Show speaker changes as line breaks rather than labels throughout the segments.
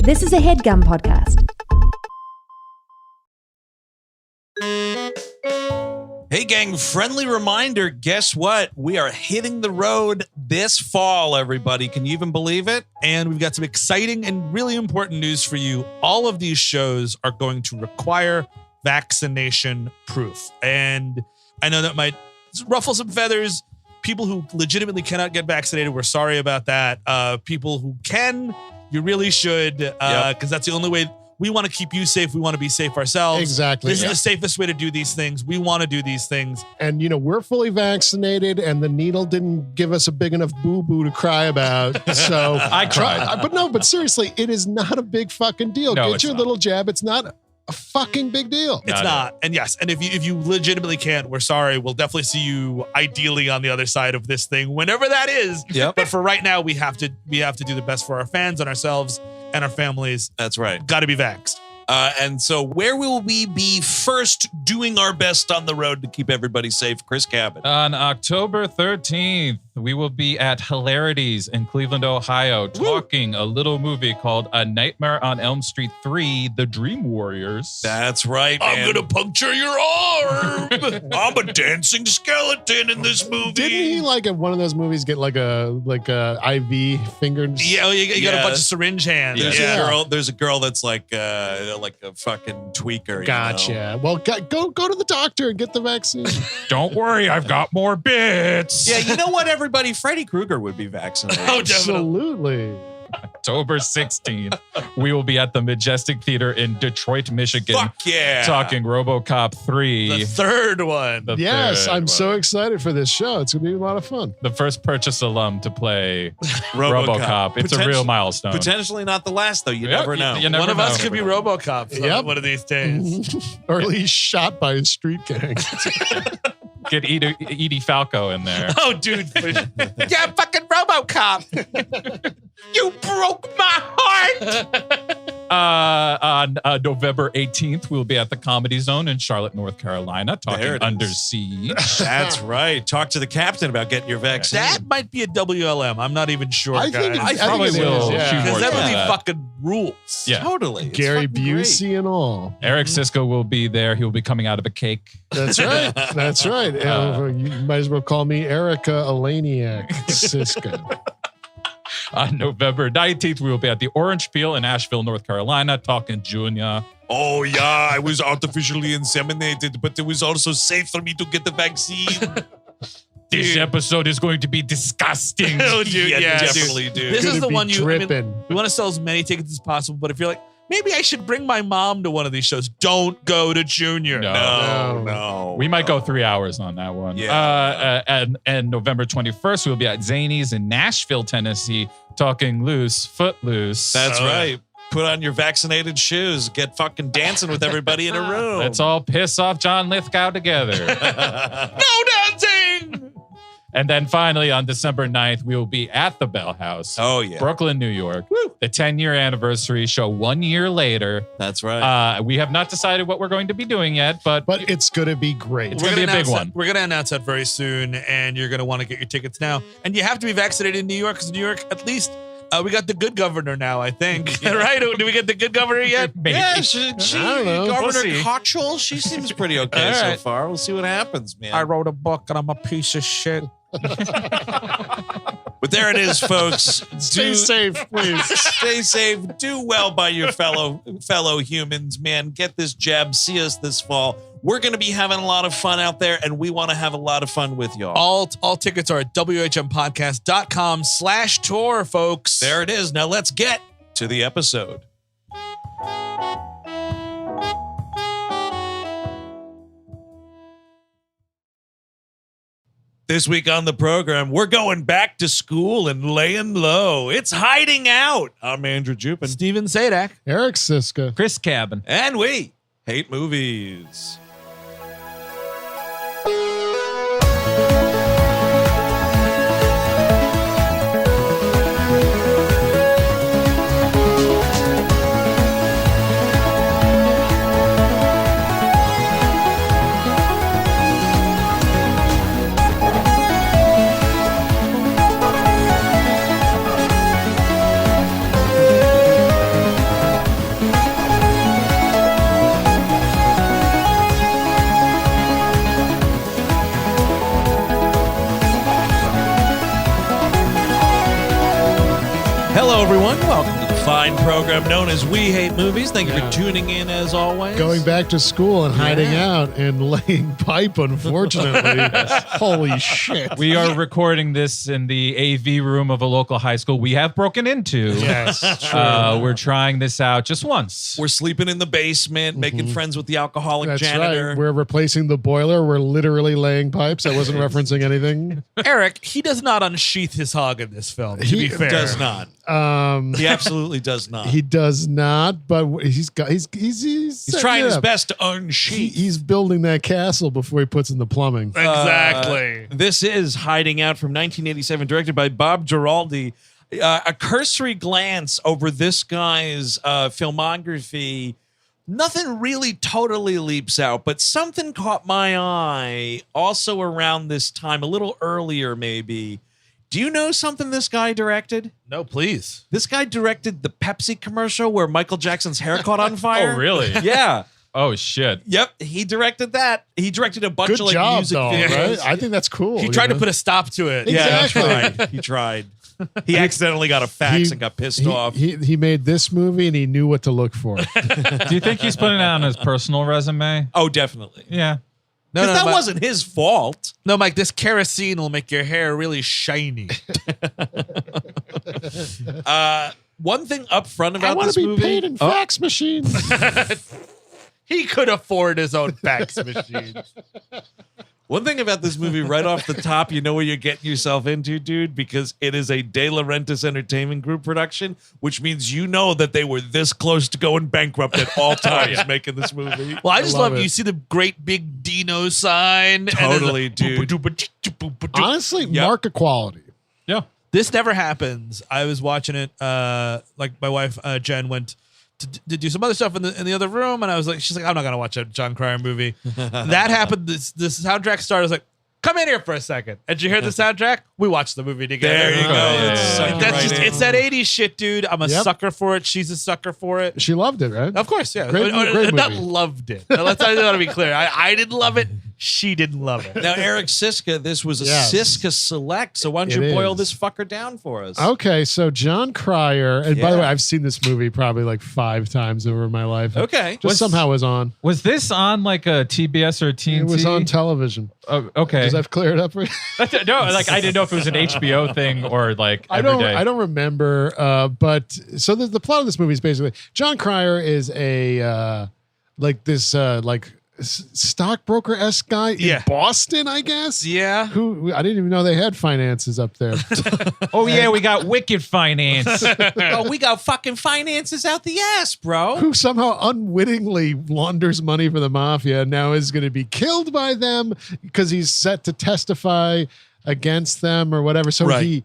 This is a HeadGum podcast.
Hey gang, friendly reminder, guess what? We are hitting the road this fall, everybody. Can you even believe it? And we've got some exciting and really important news for you. All of these shows are going to require vaccination proof. And I know that might ruffle some feathers. People who legitimately cannot get vaccinated, we're sorry about that. People who can, you really should, because that's the only way. We want to keep you safe. We want to be safe ourselves.
Exactly.
This is the safest way to do these things. We want to do these things.
And, you know, we're fully vaccinated and the needle didn't give us a big enough boo-boo to cry about. So
I cried.
But seriously, it is not a big fucking deal.
No,
Get your little jab. It's not a fucking big deal.
It's not. And yes, and if you legitimately can't, we're sorry. We'll definitely see you ideally on the other side of this thing, whenever that is.
Yep.
But for right now, we have to do the best for our fans and ourselves and our families.
That's right.
Got to be vaxxed.
And so where will we be first doing our best on the road to keep everybody safe? Chris Cabot.
On October 13th, we will be at Hilarities in Cleveland, Ohio, talking a little movie called A Nightmare on Elm Street 3, The Dream Warriors.
That's right, man.
I'm going to puncture your arm.
I'm a dancing skeleton in this movie.
Didn't he, like, at one of those movies get like a IV finger?
Yeah, you got a bunch of syringe hands.
There's a girl that's like a fucking tweaker.
Gotcha.
You know?
Well, go to the doctor and get the vaccine.
Don't worry, I've got more bits.
Yeah, you know what, everybody? Freddy Krueger would be vaccinated.
Oh, definitely.
Absolutely.
October 16th, we will be at the Majestic Theater in Detroit, Michigan.
Fuck yeah.
Talking RoboCop 3.
The third one.
Yes, I'm so excited for this show. It's going to be a lot of fun.
The first Purchase alum to play RoboCop. It's a real milestone.
Potentially not the last, though. You never know.
You never
One of
know.
us could be RoboCop one of these days.
Or at least shot by a street gang.
Get Edie Falco in there.
Oh, dude. Yeah, fucking RoboCop. You broke my heart.
On November 18th, we'll be at the Comedy Zone in Charlotte, North Carolina, talking Under Siege.
That's right. Talk to the captain about getting your vaccine.
That might be a WLM. I'm not even sure,
I
guys.
think
I probably will.
Because that really
that.
fucking rules.
Yeah.
Totally. It's
Gary
fucking great.
Busey and all.
Eric Sisko will be there. He will be coming out of a cake.
That's right. That's right. You might as well call me Erica Elaniak Siska.
On November 19th, we will be at the Orange Peel in Asheville, North Carolina, talking Junior.
Oh, yeah. I was artificially inseminated, but it was also safe for me to get the vaccine.
This episode is going to be disgusting.
Oh, dude, yeah,
definitely, dude.
This is
Gonna
the
be
one
dripping.
we want to sell as many tickets as possible, but if you're like, maybe I should bring my mom to one of these shows, don't go to Junior.
No.
We might go 3 hours on that one.
Yeah.
And November 21st, we'll be at Zany's in Nashville, Tennessee, talking Footloose.
That's right. Put on your vaccinated shoes. Get fucking dancing with everybody in a room.
Let's all piss off John Lithgow together.
No dancing!
And then finally, on December 9th, we will be at the Bell House.
Oh, yeah.
Brooklyn, New York. The 10-year anniversary show 1 year later.
That's right.
We have not decided what we're going to be doing yet, but
it's going to be great.
It's going to be a big one.
We're going to announce that very soon, and you're going to want to get your tickets now. And you have to be vaccinated in New York, because New York, at least, we got the good governor now, I think. Right? Do we get the good governor yet?
Maybe.
Yeah,
I don't know.
Governor
We'll see.
Cottrell, she seems pretty okay
All
so
right.
far. We'll see what happens, man.
I wrote a book, and I'm a piece of shit.
But there it is, folks.
Stay safe, please.
Stay safe. Do well by your fellow humans, man. Get this jab. See us this fall. We're going to be having a lot of fun out there, and we want to have a lot of fun with y'all.
All tickets are at whmpodcast.com/tour, folks.
There it is. Now let's get to the episode. This week on the program, we're going back to school and laying low. It's Hiding Out. I'm Andrew Jupin.
Steven Sadak.
Eric Siska.
Chris Cabin.
And we hate movies. Hello, everyone. Welcome to the fine program known as We Hate Movies. Thank you for tuning in, as always.
Going back to school and hiding out and laying pipe, unfortunately. Holy shit.
We are recording this in the AV room of a local high school we have broken into.
Yes, true.
We're trying this out just once.
We're sleeping in the basement, making friends with the alcoholic
That's
janitor.
right. We're replacing the boiler. We're literally laying pipes. I wasn't referencing anything.
Eric, he does not unsheath his hog in this film. To
He
be fair,
Does not. He absolutely does not.
He does not, but he's
He's trying his best to unsheath.
He's building that castle before he puts in the plumbing.
Exactly.
This is Hiding Out from 1987, directed by Bob Giraldi. A cursory glance over this guy's filmography. Nothing really totally leaps out, but something caught my eye also around this time, a little earlier maybe. Do you know something this guy directed?
No, please.
This guy directed the Pepsi commercial where Michael Jackson's hair caught on fire.
Oh, really?
Yeah.
Oh, shit.
Yep. He directed that. He directed a bunch
Good
of
job,
music
though,
videos.
right? I think that's cool.
He tried to put a stop to it.
Yeah,
Exactly.
he tried. He accidentally got a fax and got pissed off.
He made this movie and he knew what to look for.
Do you think he's putting it on his personal resume?
Oh, definitely.
Yeah.
No,
Because that
Mike,
wasn't his fault.
No, Mike, this kerosene will make your hair really shiny.
One thing up front
I
about
want
this
to be
movie.
paid in fax machines.
He could afford his own fax machine.
One thing about this movie right off the top, you know what you're getting yourself into, dude, because it is a De Laurentiis Entertainment Group production, which means you know that they were this close to going bankrupt at all times making this movie.
Well, I just
love
love
it.
you see the great big Dino sign.
Totally, dude.
Honestly,
Yep.
market quality.
Yeah.
This never happens. I was watching it. Like my wife Jen went to do some other stuff in the other room, and I was like, she's like, I'm not gonna watch a John Cryer movie. That happened. This soundtrack started. I was like, come in here for a second. And did you hear the soundtrack? We watched the movie together.
There you go.
Yeah,
It's
yeah,
sucked
yeah.
That's
right
just
in.
it's that 80s shit, dude. I'm a
Yep.
sucker for it. She's a sucker for it.
She loved it, right?
Of course, yeah.
Great
Not
movie.
loved it. Now, let's I want to be clear. I didn't love it. She didn't love it.
Now, Eric Siska, this was a
Yes.
Siska Select, so why don't you
It
boil
is.
this fucker down for us?
Okay, so John Cryer, and by the
Yeah.
way, I've seen this movie probably like 5 times over my life.
Okay.
Just somehow was on.
Was this on like a TBS or TNT?
It was on television.
Oh, okay.
Does that clear it up?
No, like I didn't know if it was an HBO thing or like
I
every
don't.
day.
I don't remember. But so the plot of this movie is basically John Cryer is a like this like stockbroker-esque guy in
Yeah.
Boston, I guess.
Yeah.
Who I didn't even know they had finances up there.
Oh yeah, we got Wicked Finance.
Oh, we got fucking finances out the ass, bro.
Who somehow unwittingly launders money for the mafia and now is going to be killed by them because he's set to testify against them or whatever. So
Right.
he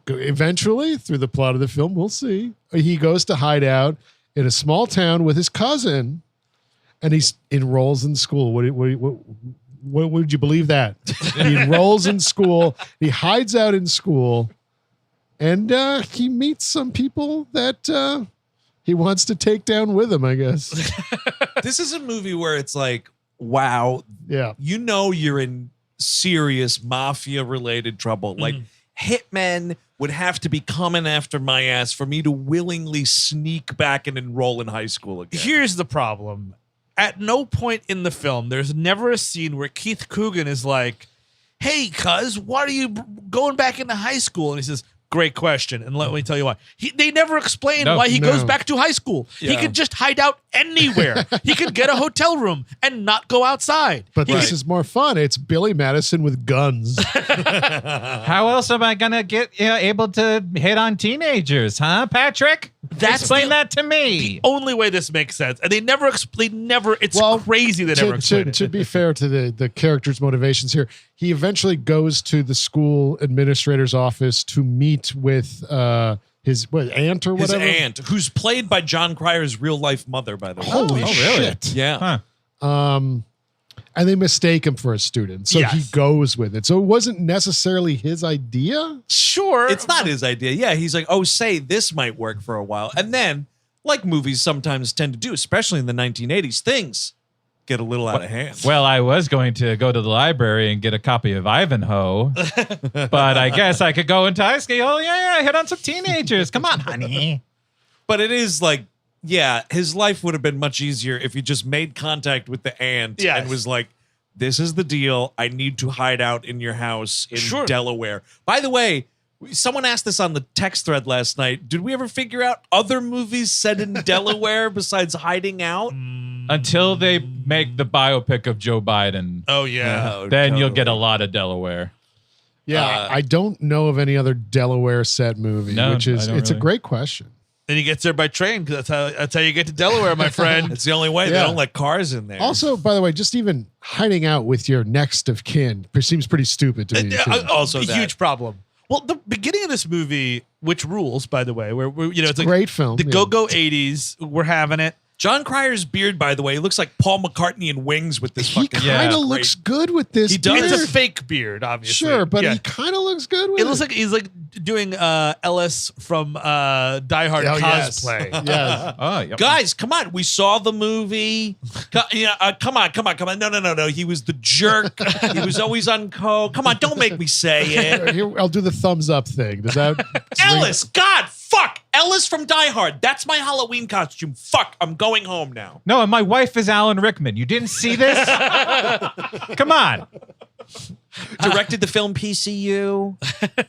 eventually, through the plot of the film, we'll see, he goes to hide out in a small town with his cousin and he enrolls in school. What would you believe that? He enrolls in school. He hides out in school and he meets some people that he wants to take down with him, I guess.
This is a movie where it's like, wow,
Yeah.
you know you're in serious mafia-related trouble. Like, hitmen would have to be coming after my ass for me to willingly sneak back and enroll in high school again.
Here's the problem. At no point in the film, there's never a scene where Keith Coogan is like, hey, cuz, why are you going back into high school? And he says, great question. And let me tell you why. They never explain why he goes back to high school. He
Yeah.
could just hide out anywhere. He could get a hotel room and not go outside.
But this is more fun. It's Billy Madison with guns.
How else am I gonna get able to hit on teenagers, huh, Patrick? Explain that to me.
Only way this makes sense. And they never explain, it's
Well,
crazy they never explain it.
to be fair to the character's motivations here, he eventually goes to the school administrator's office to meet with his aunt or
His
whatever.
aunt, who's played by John Cryer's real-life mother, by the way.
Holy
really?
shit.
Yeah.
Huh.
And they mistake him for a student. So he
Yes.
goes with it. So it wasn't necessarily his idea.
Sure.
It's not his idea. Yeah, he's like, oh, say this might work for a while. And then, like movies sometimes tend to do, especially in the 1980s, things get a little out of hand.
Well, I was going to go to the library and get a copy of Ivanhoe, but I guess I could go into high school. Oh, yeah, hit on some teenagers. Come on, honey.
But it is like, yeah, his life would have been much easier if he just made contact with the aunt and was like, this is the deal. I need to hide out in your house in Delaware. By the way, someone asked this on the text thread last night. Did we ever figure out other movies set in Delaware besides Hiding Out?
Until they make the biopic of Joe Biden.
Oh, yeah.
Then you'll get a lot of Delaware.
Yeah, I don't know of any other Delaware set movie, which is it's a great question.
Then he gets there by train because that's how you get to Delaware, my friend.
It's the only way. They don't let cars in there.
Also, by the way, just even hiding out with your next of kin seems pretty stupid to me.
Also, a huge problem. Well, the beginning of this movie, which rules, by the way, where it's like
great film.
The go-go 80s, we're having it.
John Cryer's beard, by the way, he looks like Paul McCartney in Wings with this
He kind of looks good with this.
He does.
beard.
It's a fake beard, obviously.
Sure, but he kind of looks good with it.
It looks like he's like doing Ellis from Die Hard cosplay.
Yes.
Oh, yep.
Guys, come on. We saw the movie. Come on. No. He was the jerk. He was always on coke. Come on, don't make me say it.
Here, I'll do the thumbs up thing. Does that
Ellis, God, fuck. Ellis from Die Hard. That's my Halloween costume. Fuck, I'm going home now.
No, and my wife is Alan Rickman. You didn't see this? Come on.
Directed the film PCU.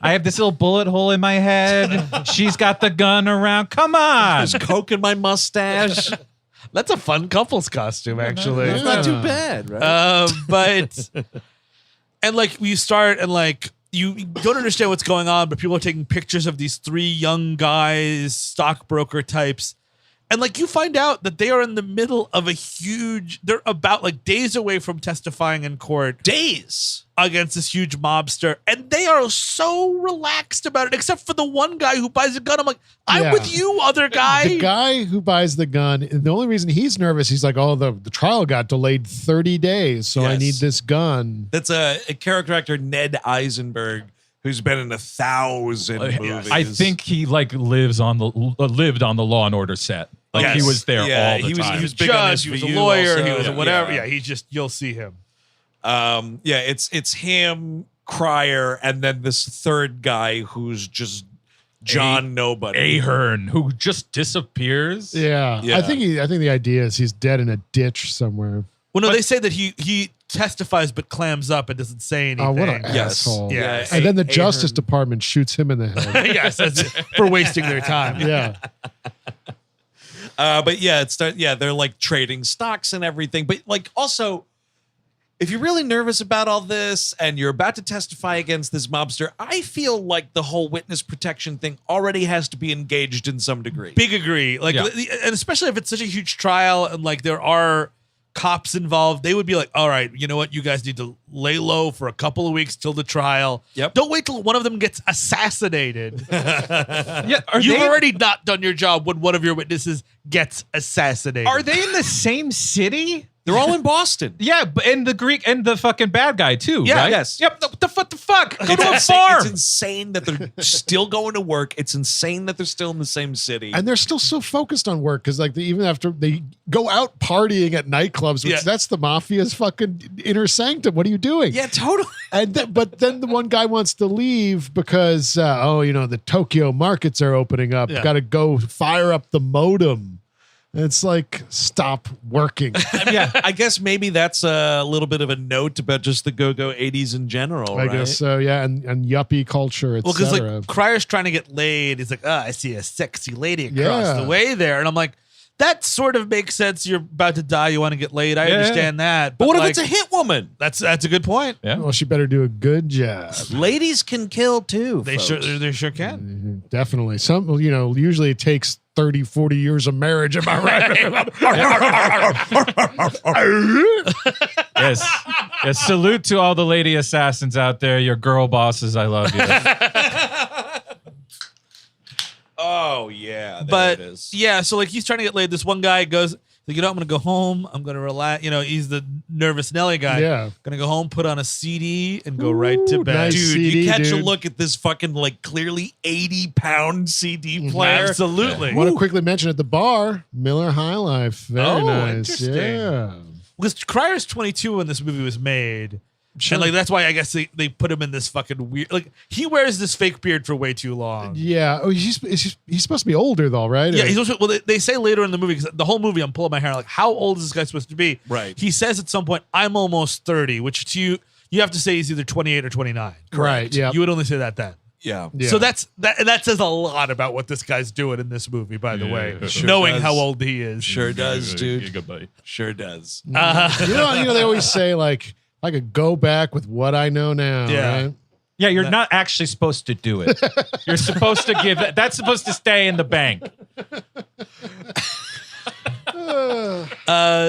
I have this little bullet hole in my head. She's got the gun around. Come on.
There's coke in my mustache.
That's a fun couple's costume, actually.
It's not too bad, right?
But and like you start and like you don't understand what's going on, but people are taking pictures of these three young guys, stockbroker types. And like you find out that they are in the middle of they're about like days away from testifying in court.
Days
against this huge mobster. And they are so relaxed about it, except for the one guy who buys a gun. I'm like, I'm with you, other guy.
The guy who buys the gun, and the only reason he's nervous, he's like, oh, the trial got delayed 30 days, so I need this gun.
That's a character actor, Ned Eisenberg, who's been in 1,000 movies.
I think he like lived on the Law and Order set. Like he was there all the time.
He was big on this. He was a lawyer. He was whatever. Yeah, you'll see him.
It's him, Cryer, and then this third guy who's just John Nobody.
Ahern, who just disappears.
Yeah. I think the idea is he's dead in a ditch somewhere.
Well, no, they say that he testifies but clams up and doesn't say anything.
Oh, what an asshole.
Yeah.
And then the Justice Department shoots him in the head.
Yes, that's for wasting their time.
Yeah.
But they're like trading stocks and everything. But like also, if you're really nervous about all this and you're about to testify against this mobster, I feel like the whole witness protection thing already has to be engaged in some degree.
Big agree. Like, and especially if it's such a huge trial and like there are cops involved, they would be like, all right, you know what? You guys need to lay low for a couple of weeks till the trial.
Yep.
Don't wait till one of them gets assassinated. You've
They
already not done your job when one of your witnesses gets assassinated.
Are they in the same city?
They're all in Boston.
Yeah, and the Greek and the fucking bad guy too.
Yeah,
right?
yes.
Yep. What the fuck? Go to a
Insane-
farm.
It's insane that they're still going to work. It's insane that they're still in the same city.
And they're still so focused on work because, like, even after they go out partying at nightclubs, which that's the mafia's fucking inner sanctum. What are you doing?
Yeah, totally.
And but then the one guy wants to leave because the Tokyo markets are opening up.
Yeah.
Got to go fire up the modem. And it's like, stop working.
Yeah, I guess maybe that's a little bit of a note about just the go-go 80s in general,
I guess so. Yeah, and yuppie culture,
Well, because
etc.
like Cryer's trying to get laid. He's like, I see a sexy lady across the way there. And I'm like, that sort of makes sense. You're about to die. You want to get laid. I understand that.
But what
like,
if it's a hit woman?
That's a good point.
Yeah.
Well, she better do a good job.
Ladies can kill too.
They sure can.
Definitely. Some, usually it takes 30, 40 years of marriage. Am I right?
Yes. Salute to all the lady assassins out there. Your girl bosses, I love you.
Oh yeah,
But
it is.
yeah, so like he's trying to get laid. This one guy goes, like, I'm gonna go home. I'm gonna relax. He's the nervous Nelly guy.
Yeah.
Gonna go home, put on a CD, and go right to bed.
nice.
Dude,
CD,
you catch a
dude.
look at this fucking like clearly 80-pound CD player.
Absolutely.
I want to quickly mention at the bar, Miller High Life. Very nice.
interesting.
Yeah.
Because Cryer's 22 when this movie was made. And like that's why I guess they put him in this fucking weird. Like he wears this fake beard for way too long.
Yeah. Oh, he's supposed to be older though, right?
Yeah,
Or-
he's also. Well, they say later in the movie because the whole movie I'm pulling my hair like, how old is this guy supposed to be?
Right.
He says at some point, "I'm almost 30," which to you have to say he's either 28 or 29.
Right. Yeah.
You would only say that then.
Yeah.
Yeah.
So that says a lot about what this guy's doing in this movie. By the way,
Sure
knowing
does.
how old he is.
Sure does, dude.
Goodbye.
Sure does.
you know, they always say like I could go back with what I know now.
Yeah.
Right?
Yeah, you're not actually supposed to do it. You're supposed to give that. That's supposed to stay in the bank.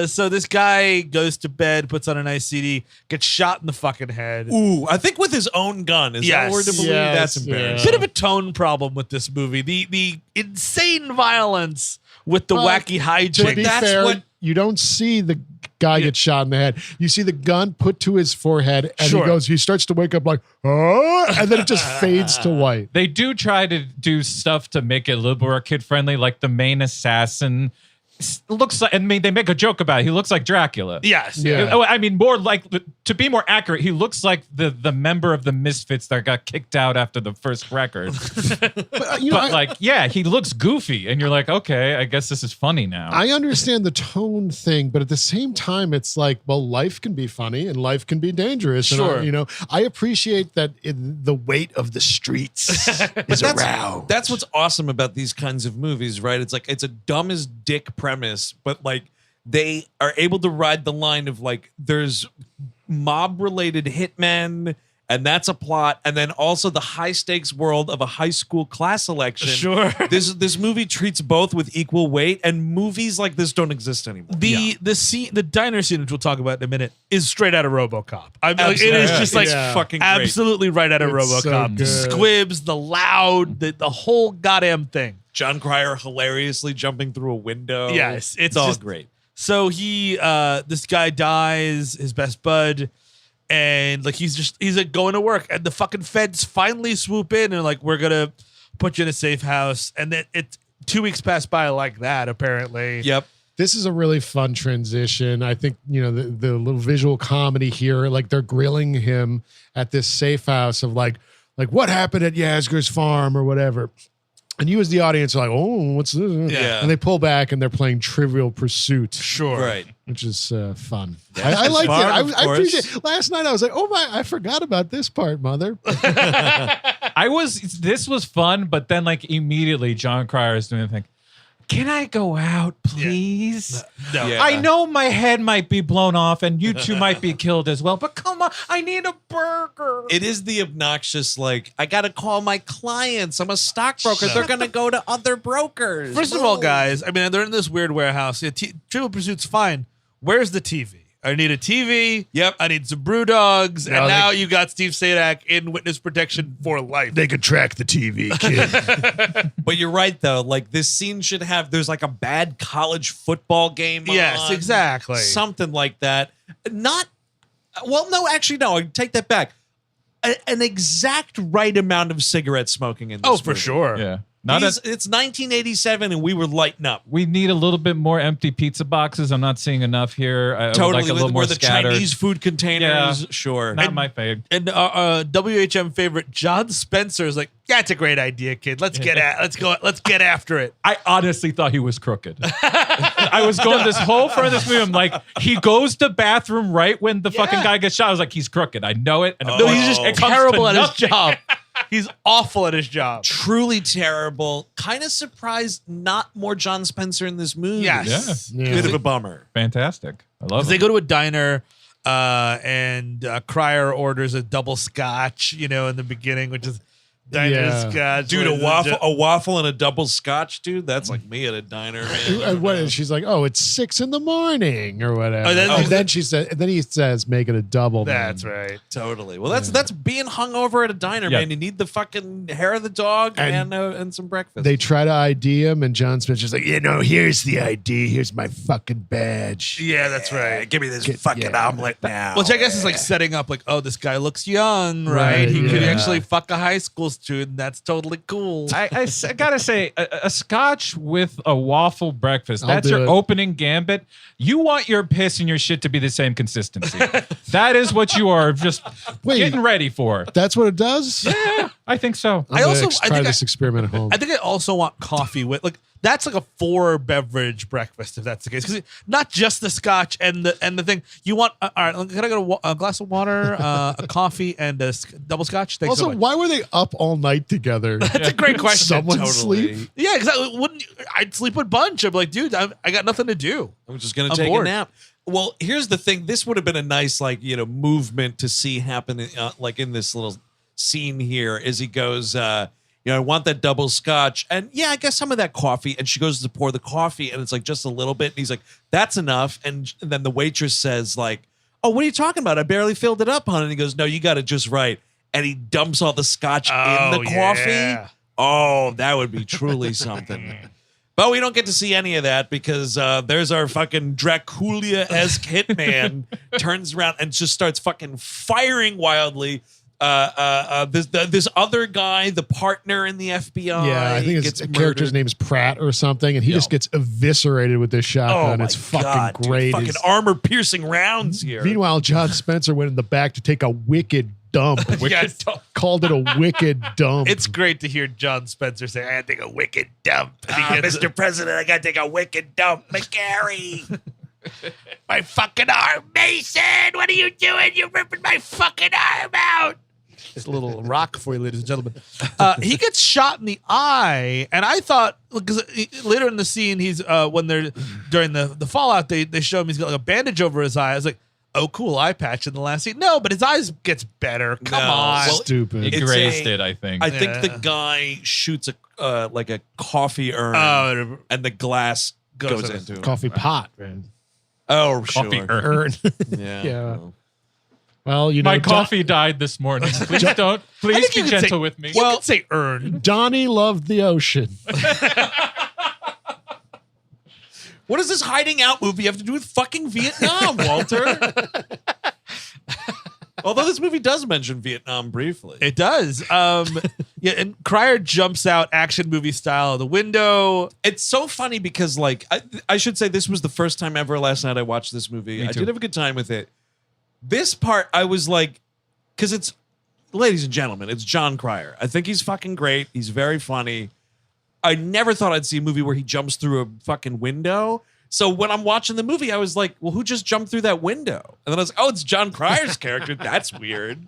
So this guy goes to bed, puts on a nice CD, gets shot in the fucking head.
Ooh, I think with his own gun. Is that
Yes.
what we're to believe?
Yes,
That's
yeah.
embarrassing.
Bit of a tone problem with this movie. The insane violence with the
Well,
wacky
To
hijinks.
be
that's
fair,
what-
you don't see the guy get shot in the head. You see the gun put to his forehead, and
Sure.
he starts to wake up like, oh, and then it just fades to white.
They do try to do stuff to make it a little more kid friendly, like the main assassin looks like. I mean, they make a joke about it. He looks like Dracula.
Yes.
Yeah.
I mean, more like, to be more accurate, he looks like the member of the Misfits that got kicked out after the first record.
You know,
But like, yeah, he looks goofy, and you're like, okay, I guess this is funny now.
I understand the tone thing, but at the same time, it's like, well, life can be funny and life can be dangerous. And
Sure.
I appreciate that the weight of the streets is around.
That's what's awesome about these kinds of movies, right? It's like it's a dumb as dick premise, but like they are able to ride the line of like there's mob related hitmen, and that's a plot, and then also the high stakes world of a high school class election.
Sure.
This movie treats both with equal weight, and movies like this don't exist anymore.
The diner scene, which we'll talk about in a minute, is straight out of RoboCop. I mean, like, it is
Absolutely.
just like
Yeah.
fucking great.
absolutely right out of
It's so
RoboCop. The
good.
squibs, the loud, the whole goddamn thing.
John Cryer hilariously jumping through a window.
Yes, it's
all
just-
great.
So this guy dies, his best bud, and like he's like going to work, and the fucking feds finally swoop in and like, we're gonna put you in a safe house, and then it's 2 weeks pass by like that apparently.
Yep.
This is a really fun transition. I think, the little visual comedy here, like they're grilling him at this safe house of like what happened at Yasgur's farm or whatever. And you as the audience are like, oh, what's this?
Yeah.
And they pull back and they're playing Trivial Pursuit,
Sure.
Right.
which is fun.
Yeah,
I
it's
liked
fun,
it.
of
I
course.
appreciate it. Last night I was like, oh my, I forgot about this part, mother.
This was fun, but then like immediately John Cryer is doing the thing. Can I go out, please?
No.
Yeah.
I know my head might be blown off and you two might be killed as well, but come on, I need a burger.
It is the obnoxious, like, I got to call my clients. I'm a stockbroker. They're going to go to other brokers.
First of all, guys, I mean, they're in this weird warehouse. Yeah, Trivial Pursuit's fine. Where's the TV? I need a TV.
Yep.
I need some brew dogs.
No,
and
they-
now you got Steve Sadak in witness protection for life.
They could track the TV, kid.
But you're right, though. Like, this scene should have, there's like a bad college football game
Yes,
on.
exactly.
Something like that. Not, well, no, actually, no. I take that back. An exact right amount of cigarette smoking in this
Oh, for
movie.
sure.
Yeah.
It's 1987 and we were lighting up.
We need a little bit more empty pizza boxes. I'm not seeing enough here. I would
Totally.
like a little
Where
more
the
scattered.
Chinese food containers. Sure.
Not my fave.
And WHM favorite John Spencer is like, that's a great idea, kid. Let's get after it.
I honestly thought he was crooked. I was going this whole front of this movie. I'm like, he goes to bathroom right when the fucking guy gets shot. I was like, he's crooked. I know it. And
No, he's just
it comes
terrible
to
at his
nothing.
job. He's awful at his job.
Truly terrible. Kind of surprised not more John Spencer in this movie.
Yes.
Yeah.
Bit of a bummer.
Fantastic. I love
They
it.
go to a diner and Cryer orders a double scotch, in the beginning, which is diner
Yeah.
scotch.
Dude,
What is
a waffle and a double scotch, dude. That's like me at a diner, man.
And what is she's like, oh, it's 6 a.m. or whatever.
Oh,
and then he says, make it a double.
That's
then.
right.
Totally. Well, that's being hungover at a diner,
Yeah.
man. You need the fucking hair of the dog and some breakfast.
They try to ID him, and John Spencer's like, here's the ID. Here's my fucking badge.
Yeah, that's right.
Give me this
fucking
omelet now.
Which I guess is like setting up, like, oh, this guy looks young, right?
Right,
He could
yeah.
actually fuck a high school to, and that's totally cool.
I gotta say, a scotch with a waffle breakfast, that's
do
your
it.
opening gambit. You want your piss and your shit to be the same consistency. That is what you are just getting ready for.
That's what it does?
Yeah, I think so.
I'm gonna
I
try
think
this experiment at home.
I think I also want coffee with that's like a 4 beverage breakfast if that's the case, because not just the scotch and the thing you want. All right, can I get a glass of water, a coffee, and a double scotch? Thanks
Also,
so much.
why were they up all night together?
That's a great question.
Someone
Totally.
sleep?
Yeah, exactly. I'd sleep with Bunch. I'm like, dude, I got nothing to do.
I'm just gonna
I'm
take
bored.
a nap. Well, here's the thing. This would have been a nice, movement to see happen, in this little scene here. As he goes, I want that double scotch, and I guess some of that coffee. And she goes to pour the coffee, and it's like just a little bit. And he's like, "That's enough." And then the waitress says, like, "Oh, what are you talking about? I barely filled it up, hon." And he goes, "No, you got it just right." And he dumps all the scotch in the coffee.
Yeah.
Oh, that would be truly something. But we don't get to see any of that because there's our fucking Dracula-esque hitman turns around and just starts fucking firing wildly. This other guy, the partner in the FBI,
Yeah, I think his
gets
character's
murdered.
name is Pratt or something, and he just gets eviscerated with this
Oh
shotgun.
my
It's fucking
God, dude,
great.
fucking armor-piercing rounds here.
Meanwhile, John Spencer went in the back to take a wicked dump.
Yes.
Called it a wicked dump.
It's great to hear John Spencer say, "I gotta take a wicked dump."
Mr. President, I gotta take a wicked dump. McGarry.
My fucking arm, Mason! What are you doing? You're ripping my fucking arm out. It's a little rock for you, ladies and gentlemen. He gets shot in the eye, and I thought, because later in the scene, he's when they're during the fallout, they show him he's got like a bandage over his eye. I was like, oh, cool, eye patch in the last scene. No, but his eyes gets better. Come
No.
on.
Well,
stupid.
He
It's
grazed
a-
it, I think.
I think the
Yeah.
guy shoots a coffee urn, and the glass goes into him.
Coffee pot, man.
Oh,
Coffee
sure.
urn.
Yeah.
Yeah.
Well, you know,
My coffee died this morning. Please don't. Please
think you
be
could
gentle
say-
with me.
You could say earn.
Donnie loved the ocean.
What does this hiding out movie have to do with fucking Vietnam, Walter? Although this movie does mention Vietnam briefly.
It does. Yeah, and Cryer jumps out action movie style of the window.
It's so funny because, like, I should say this was the first time ever last night I watched this movie.
Me
I
too.
did have a good time with it. This part, I was like, because it's, ladies and gentlemen, it's John Cryer. I think he's fucking great. He's very funny. I never thought I'd see a movie where he jumps through a fucking window. So when I'm watching the movie, I was like, well, who just jumped through that window? And then I was like, oh, it's John Cryer's character. That's weird.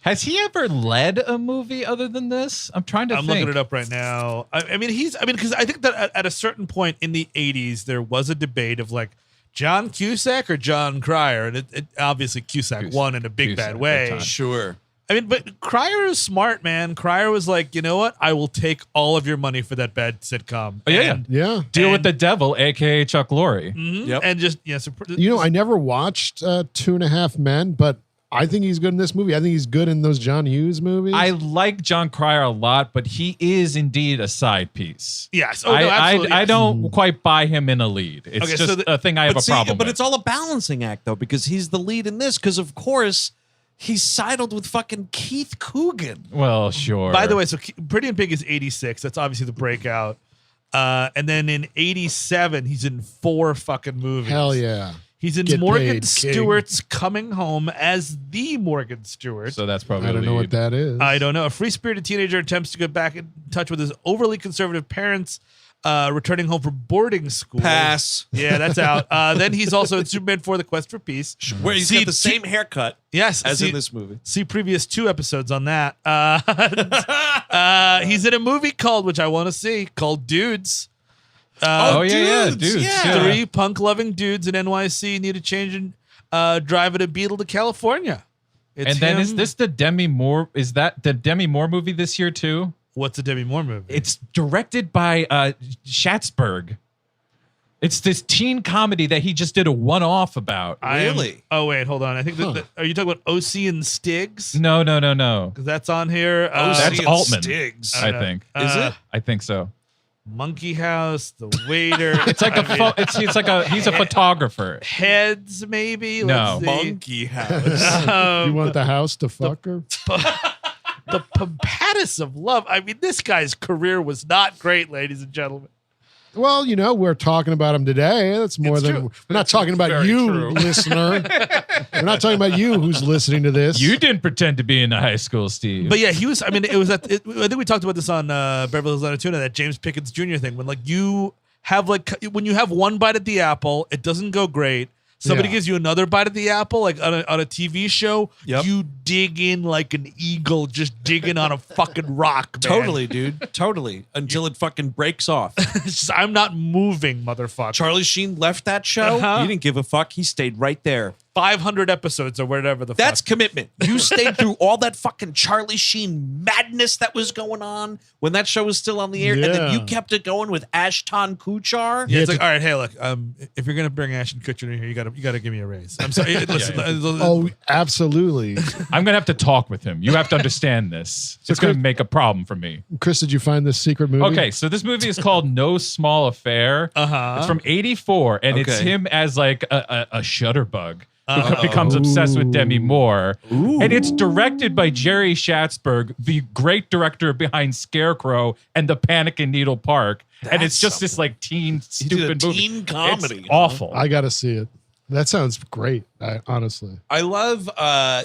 Has he ever led a movie other than this? I'm trying to
I'm
think.
looking it up right now. I mean, because I think that at a certain point in the 80s, there was a debate of like John Cusack or John Cryer. And it obviously Cusack won in a big
Cusack,
bad
big
way.
time.
Sure.
I mean, but Cryer is smart, man. Cryer was like, you know what? I will take all of your money for that bad sitcom.
Oh, yeah,
And,
Yeah.
Deal with
And-
the devil, aka Chuck Lorre.
Mhm.
Yep.
And just, yeah. So,
You know, I never watched 2.5 Men, but I think he's good in this movie. I think he's good in those John Hughes movies.
I like John Cryer a lot, but he is indeed a side piece.
yes. Oh, no, absolutely.
I don't quite buy him in a lead. It's
Okay,
just
so
a thing I have a problem
But
with.
it's all a balancing act, though, because he's the lead in this. Because, of course, he's sidled with fucking Keith Coogan.
Well, sure.
By the way, so Pretty in Pig is 86. That's obviously the breakout. And then in 87, he's in 4 fucking movies.
Hell yeah.
He's in
Get
Morgan
paid, King.
Stewart's Coming Home as the Morgan Stewart.
So that's probably
I
a
don't know what
lead.
that is.
I don't know. A free-spirited teenager attempts to get back in touch with his overly conservative parents, returning home from boarding school.
Pass.
Yeah, that's out. Then he's also in Superman 4: The Quest for Peace.
Where he's
See,
got the same haircut
Yes,
as
see-
in this movie.
See previous 2 episodes on that. He's in a movie which I want to see, called Dudes.
Oh, yeah, dudes. Yeah.
3 punk-loving dudes in NYC need a change and driving a Beetle to California. It's
And then
him.
is this the Demi Moore? Is that the Demi Moore movie this year too?
What's a Demi Moore movie?
It's directed by Schatzberg. It's this teen comedy that he just did a one-off about.
Really?
Oh wait, hold on. I think are you talking about OC and Stiggs?
No.
Because that's on here.
That's
and
Altman.
Stiggs.
I think.
Is it?
I think so.
Monkey House, The Waiter.
It's like it's like a he's a photographer.
Heads, maybe.
No.
Let's see.
Monkey House.
You want the house to fuck her?
the Pompatus of Love. I mean, this guy's career was not great, ladies and gentlemen.
Well, we're talking about him today. That's more
It's
than
true.
we're not talking about
very
you,
true.
listener. We're not talking about you who's listening to this.
You didn't pretend to be in high school, Steve.
But yeah, he was. I mean, it was I think we talked about this on Beverly Hills 90210, that James Pickens Jr. thing. When you have when you have one bite at the apple, it doesn't go great. Somebody
Yeah.
gives you another bite at the apple, like on a TV show.
Yep.
You dig in like an eagle, just digging on a fucking rock. Man.
Totally, dude. Totally. Until it fucking breaks off.
It's just, I'm not moving, motherfucker.
Charlie Sheen left that show.
Uh-huh.
He didn't give a fuck. He stayed right there.
500 episodes or whatever the
That's
fuck.
commitment. You stayed through all that fucking Charlie Sheen madness that was going on when that show was still on the air, and then you
Yeah.
kept it going with Ashton Kutcher.
Yeah, it's
Yeah,
like, all right, hey, look, if you're gonna bring Ashton Kutcher in here, you gotta give me a raise. I'm sorry. Listen,
Oh, absolutely.
I'm going to have to talk with him. You have to understand this. It's going to make a problem for me.
Chris, did you find this secret movie?
Okay, so this movie is called No Small Affair.
Uh-huh.
It's from '84, and it's
Okay.
him as like a shutterbug who becomes obsessed with Demi Moore. And it's directed by Jerry Schatzberg, the great director behind Scarecrow and The Panic in Needle Park. And it's just this like teen
He did a
stupid movie.
teen comedy.
It's awful.
I got to see it. That sounds great, honestly.
I love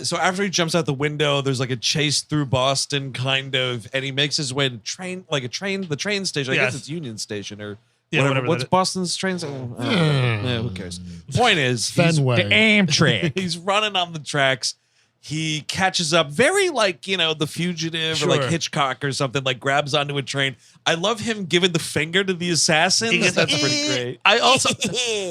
so after he jumps out the window, there's like a chase through Boston kind of, and he makes his way to the train station. I
Yes.
guess it's Union Station or
Yeah,
whatever.
whatever
What's
that is.
Boston's train station? Yeah, who cares? Point is,
Fenway.
the Amtrak.
he's running on the tracks. He catches up very like, The Fugitive or like
Sure.
Hitchcock or something, like grabs onto a train. I love him giving the finger to the assassins. That's pretty great.
I also.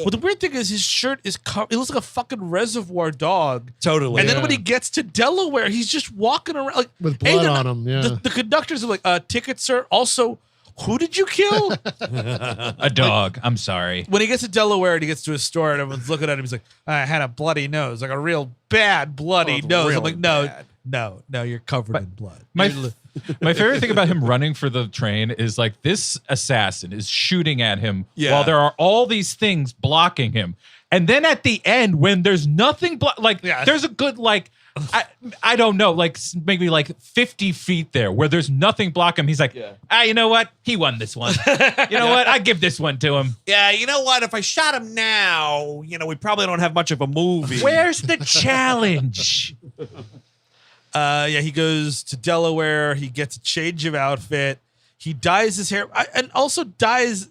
Well, the weird thing is his shirt is covered. It looks like a fucking Reservoir Dog.
Totally.
And then
Yeah.
when he gets to Delaware, he's just walking around like
With blood
they're
on
not-
him, yeah.
The conductors are like, ticket, sir. Also, who did you kill?
A dog. I'm sorry.
When he gets to Delaware and he gets to a store and everyone's looking at him, he's like, I had a bloody nose, like a real bad bloody
Oh,
nose. I'm
really
like, no,
bad.
no, you're covered in blood.
My
You're li-
my favorite thing about him running for the train is like this assassin is shooting at him
Yeah.
while there are all these things blocking him. And then at the end, when there's nothing,
Yeah.
there's a good, I don't know, maybe 50 feet there where there's nothing blocking him. He's like, you know what? He won this one. You know what? I give this one to him.
Yeah, you know what? If I shot him now, we probably don't have much of a movie.
Where's the challenge?
he goes to Delaware. He gets a change of outfit. He dyes his hair and also dyes.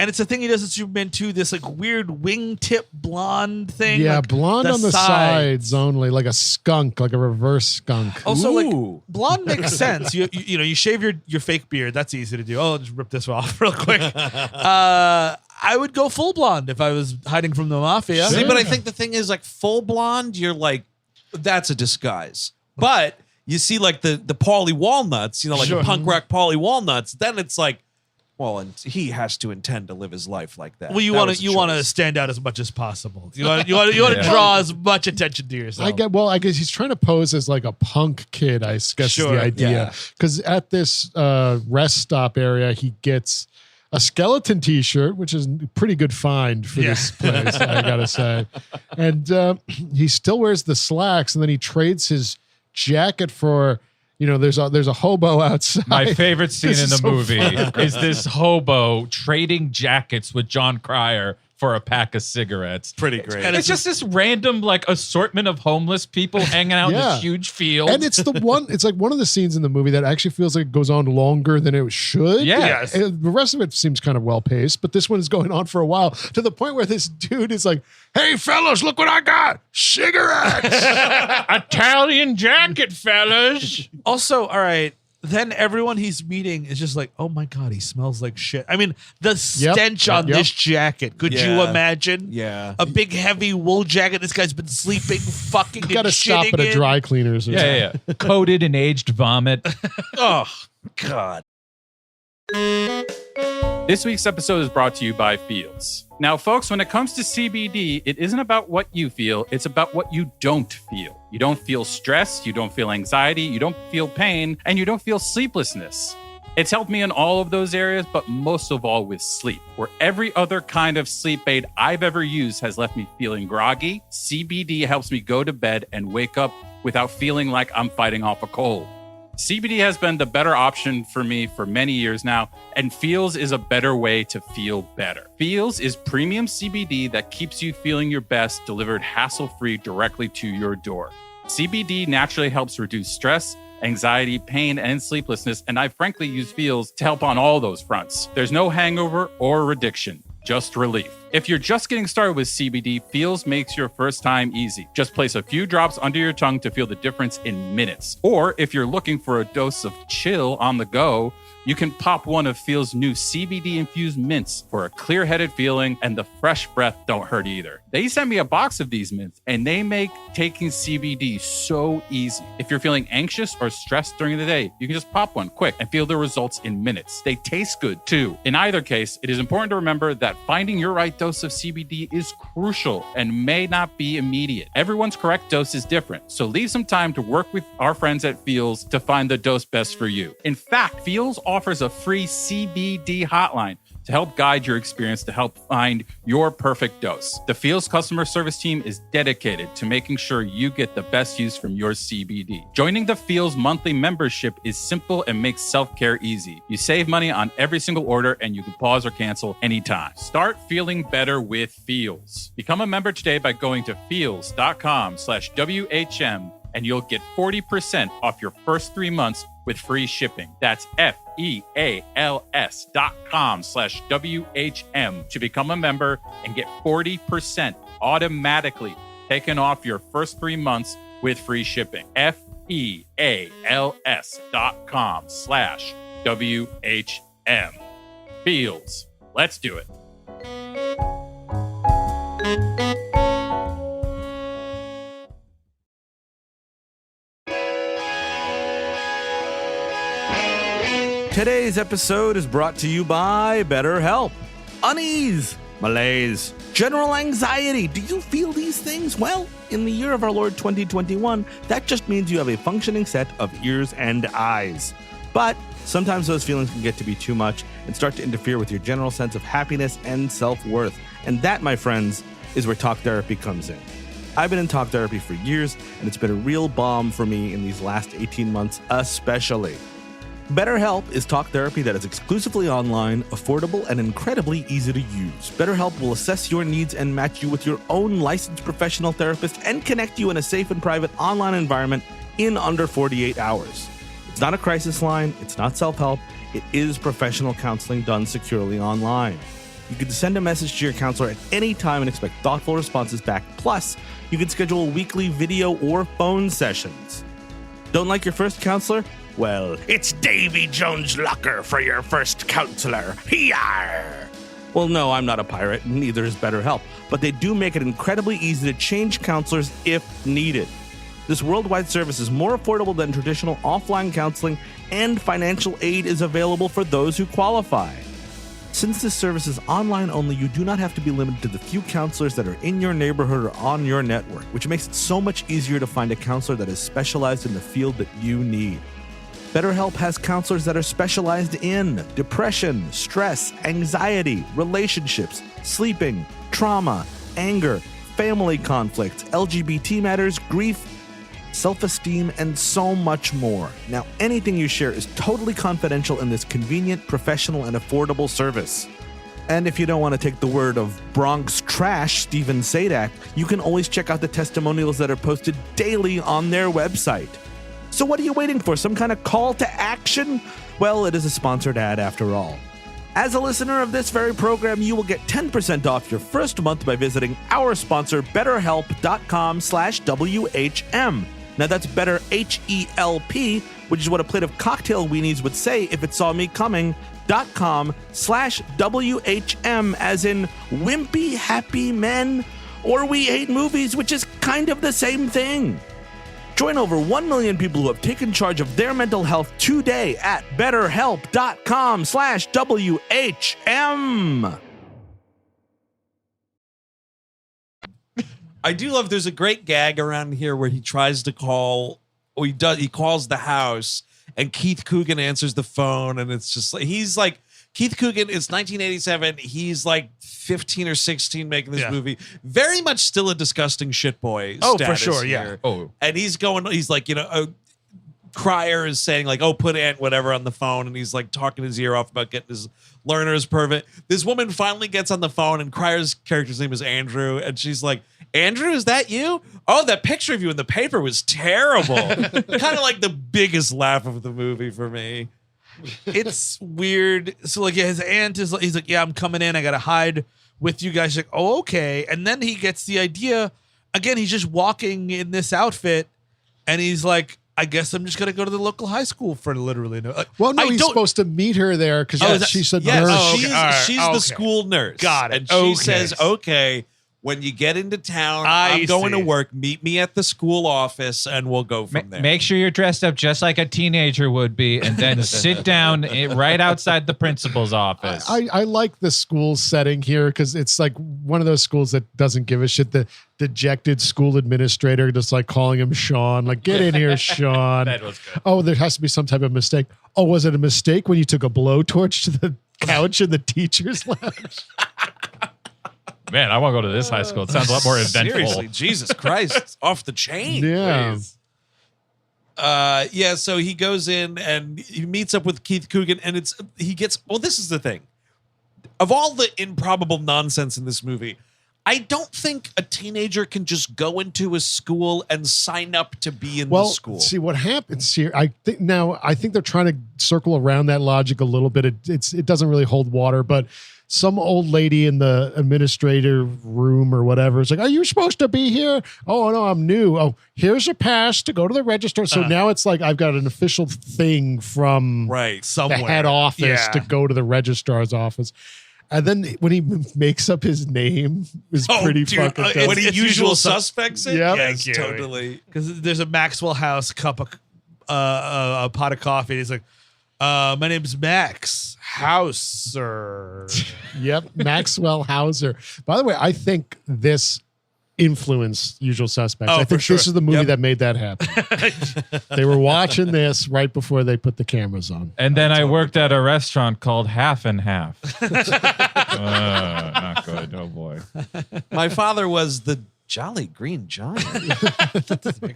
And it's a thing he does in Superman 2, this like weird wingtip blonde thing.
Yeah,
like
blonde on the sides only, like a skunk, like a reverse skunk.
Also,
Ooh.
like blonde makes sense. You shave your fake beard. That's easy to do. Oh, I'll just rip this off real quick. I would go full blonde if I was hiding from the mafia.
See, but I think the thing is, like, full blonde, you're like, that's a disguise. But you see, like, the Paulie Walnuts, like
Sure.
the punk rock Paulie Walnuts, then it's like, well, and he has to intend to live his life like that.
Well, you
That
want
was
to
a
want to
choice.
stand out as much as possible. You want to
Yeah.
draw as much attention to yourself.
I guess he's trying to pose as like a punk kid, I guess is
Sure,
the idea.
yeah.
Because at this rest stop area, he gets a skeleton t-shirt, which is a pretty good find for this place, I gotta say. And he still wears the slacks, and then he trades his jacket for, there's a hobo outside.
My favorite scene
This
in
is
the
so
movie
funny.
is this hobo trading jackets with John Cryer for a pack of cigarettes.
Pretty great.
And
It's just this random assortment of homeless people hanging out in
Yeah.
this huge field.
And it's like one of the scenes in the movie that actually feels like it goes on longer than it should.
Yeah.
Yes.
And the rest of it seems kind of well paced, but this one is going on for a while to the point where this dude is like, "Hey fellas, look what I got. Cigarettes."
Italian jacket, fellas.
Also, all right. Then everyone he's meeting is just like, oh my God, he smells like shit. I mean, the stench on
Yep.
this jacket. Could you
Yeah.
imagine?
Yeah.
A big heavy wool jacket. This guy's been sleeping, fucking,
You got to
and
stop
shitting
at a
in.
dry cleaners. Or something.
Yeah. Coated in aged vomit.
Oh, God.
This week's episode is brought to you by Fields. Now, folks, when it comes to CBD, it isn't about what you feel, it's about what you don't feel. You don't feel stress, you don't feel anxiety, you don't feel pain, and you don't feel sleeplessness. It's helped me in all of those areas, but most of all with sleep, where every other kind of sleep aid I've ever used has left me feeling groggy. CBD helps me go to bed and wake up without feeling like I'm fighting off a cold. CBD has been the better option for me for many years now, and Feels is a better way to feel better. Feels is premium CBD that keeps you feeling your best, delivered hassle-free directly to your door. CBD naturally helps reduce stress, anxiety, pain, and sleeplessness, and I frankly use Feels to help on all those fronts. There's no hangover or addiction, just relief. If you're just getting started with CBD, Feels makes your first time easy. Just place a few drops under your tongue to feel the difference in minutes. Or if you're looking for a dose of chill on the go, you can pop one of Feels' new CBD-infused mints for a clear-headed feeling, and the fresh breath don't hurt either. They sent me a box of these mints, and they make taking CBD so easy. If you're feeling anxious or stressed during the day, you can just pop one quick and feel the results in minutes. They taste good, too. In either case, it is important to remember that finding your right dose of CBD is crucial and may not be immediate. Everyone's correct dose is different, so leave some time to work with our friends at Feels to find the dose best for you. In fact, Feels offers a free CBD hotline to help guide your experience to help find your perfect dose. The Feels customer service team is dedicated to making sure you get the best use from your CBD. Joining the Feels monthly membership is simple and makes self-care easy. You save money on every single order, and you can pause or cancel anytime. Start feeling better with Feels. Become a member today by going to feels.com/WHM, and you'll get 40% off your first 3 months with free shipping. That's FEALS.com/WHM to become a member and get 40% automatically taken off your first 3 months with free shipping. FEALS.com/WHM. Feels. Let's do it.
Today's episode is brought to you by BetterHelp. Unease, malaise, general anxiety. Do you feel these things? Well, in the year of our Lord 2021, that just means you have a functioning set of ears and eyes. But sometimes those feelings can get to be too much and start to interfere with your general sense of happiness and self-worth. And that, my friends, is where talk therapy comes in. I've been in talk therapy for years, and it's been a real balm for me in these last 18 months especially. BetterHelp is talk therapy that is exclusively online, affordable, and incredibly easy to use. BetterHelp will assess your needs and match you with your own licensed professional therapist and connect you in a safe and private online environment in under 48 hours. It's not a crisis line, it's not self-help, it is professional counseling done securely online. You can send a message to your counselor at any time and expect thoughtful responses back. Plus, you can schedule weekly video or phone sessions. Don't like your first counselor? Well, it's Davy Jones Locker for your first counselor. Yar! Well, no, I'm not a pirate, and neither is BetterHelp, but they do make it incredibly easy to change counselors if needed. This worldwide service is more affordable than traditional offline counseling, and financial aid is available for those who qualify. Since this service is online only, you do not have to be limited to the few counselors that are in your neighborhood or on your network, which makes it so much easier to find a counselor that is specialized in the field that you need. BetterHelp has counselors that are specialized in depression, stress, anxiety, relationships, sleeping, trauma, anger, family conflicts, LGBT matters, grief, self-esteem, and so much more. Now, anything you share is totally confidential in this convenient, professional, and affordable service. And if you don't want to take the word of Bronx trash Steven Sadak, you can always check out the testimonials that are posted daily on their website. So what are you waiting for? Some kind of call to action? Well, it is a sponsored ad after all. As a listener of this very program, you will get 10% off your first month by visiting our sponsor, BetterHelp.com/WHM. Now that's better HELP, which is what a plate of cocktail weenies would say if it saw me coming, .com/WHM, as in wimpy happy men, or we hate movies, which is kind of the same thing. Join over 1 million people who have taken charge of their mental health today at BetterHelp.com/WHM.
I do love there's a great gag around here where he tries to call, or he calls the house, and Keith Coogan answers the phone, and it's just like he's like Keith Coogan, it's 1987, he's like 15 or 16 making this movie. Very much still a disgusting shit boy.
Oh, for sure,
here.
yeah.
Oh. And he's like, Cryer is saying like, "Oh, put Aunt whatever on the phone," and he's like talking his ear off about getting his learner's permit. This woman finally gets on the phone, and Cryer's character's name is Andrew, and she's like, "Andrew, is that you? Oh, that picture of you in the paper was terrible." Kind of like the biggest laugh of the movie for me.
It's weird. So like, yeah, his aunt is. He's like, "Yeah, I'm coming in. I gotta hide with you guys." She's like, "Oh, okay." And then he gets the idea. Again, he's just walking in this outfit, and he's like, "I guess I'm just gonna go to the local high school for literally no." Like,
Well, no,
I
he's
don't-
supposed to meet her there because she's a
Yes,
nurse.
Oh,
she's,
okay. All right.
she's
Okay.
the school nurse.
Got it.
And she
Okay.
says, "Okay, when you get into town,
I
I'm going
see.
to work. Meet me at the school office, and we'll go from there."
Make sure you're dressed up just like a teenager would be, and then sit down right outside the principal's office.
I like the school setting here because it's like one of those schools that doesn't give a shit. The dejected school administrator just like calling him Sean, like, "Get in here, Sean."
That was good.
Oh, there has to be some type of mistake. Oh, was it a mistake when you took a blowtorch to the couch in the teacher's lounge?
Man, I want to go to this high school. It sounds a lot more eventful.
Seriously, Jesus Christ, it's off the chain.
Yeah.
Please. Yeah, so he goes in and he meets up with Keith Coogan, and this is the thing. Of all the improbable nonsense in this movie, I don't think a teenager can just go into a school and sign up to be in the school.
See what happens here. I think they're trying to circle around that logic a little bit. It doesn't really hold water, but some old lady in the administrator room or whatever is like, "Are you supposed to be here?" "Oh, no, I'm new." "Oh, here's a pass to go to the register." So now it's like I've got an official thing from
Right.
the
somewhere.
head office
Yeah.
to go to the registrar's office. And then when he makes up his name, is pretty
dude,
fucking
it's-
dumb.
When he
it's
usual
usual
suspects it?
Yep.
Yes,
Thank you.
totally.
Because there's a Maxwell House cup of a pot of coffee. And he's like, "My name's Max Hauser."
Yep, Maxwell Hauser. By the way, I think this influenced Usual Suspects.
Oh,
I
for
think
sure.
this is the movie that made that happen. They were watching this right before they put the cameras on.
And then I worked at a restaurant called Half and Half. Not good. Oh boy.
My father was the Jolly Green Giant.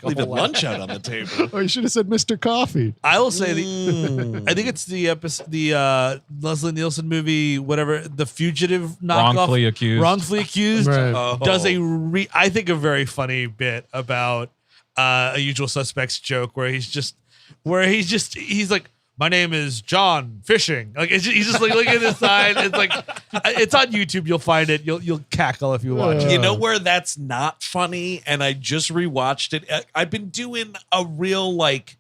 Leaving lunch out on the table.
Oh, you should have said Mr. Coffee.
I will say I think it's the episode, the Leslie Nielsen movie, whatever, The Fugitive knockoff.
Wrongfully accused.
Right.
Does I think a very funny bit about a Usual Suspects joke where he's like, "My name is John Fishing." Like he's just like looking at the side. It's like it's on YouTube. You'll find it. You'll cackle if you watch it.
You know where that's not funny? And I just rewatched it. I've been doing a real like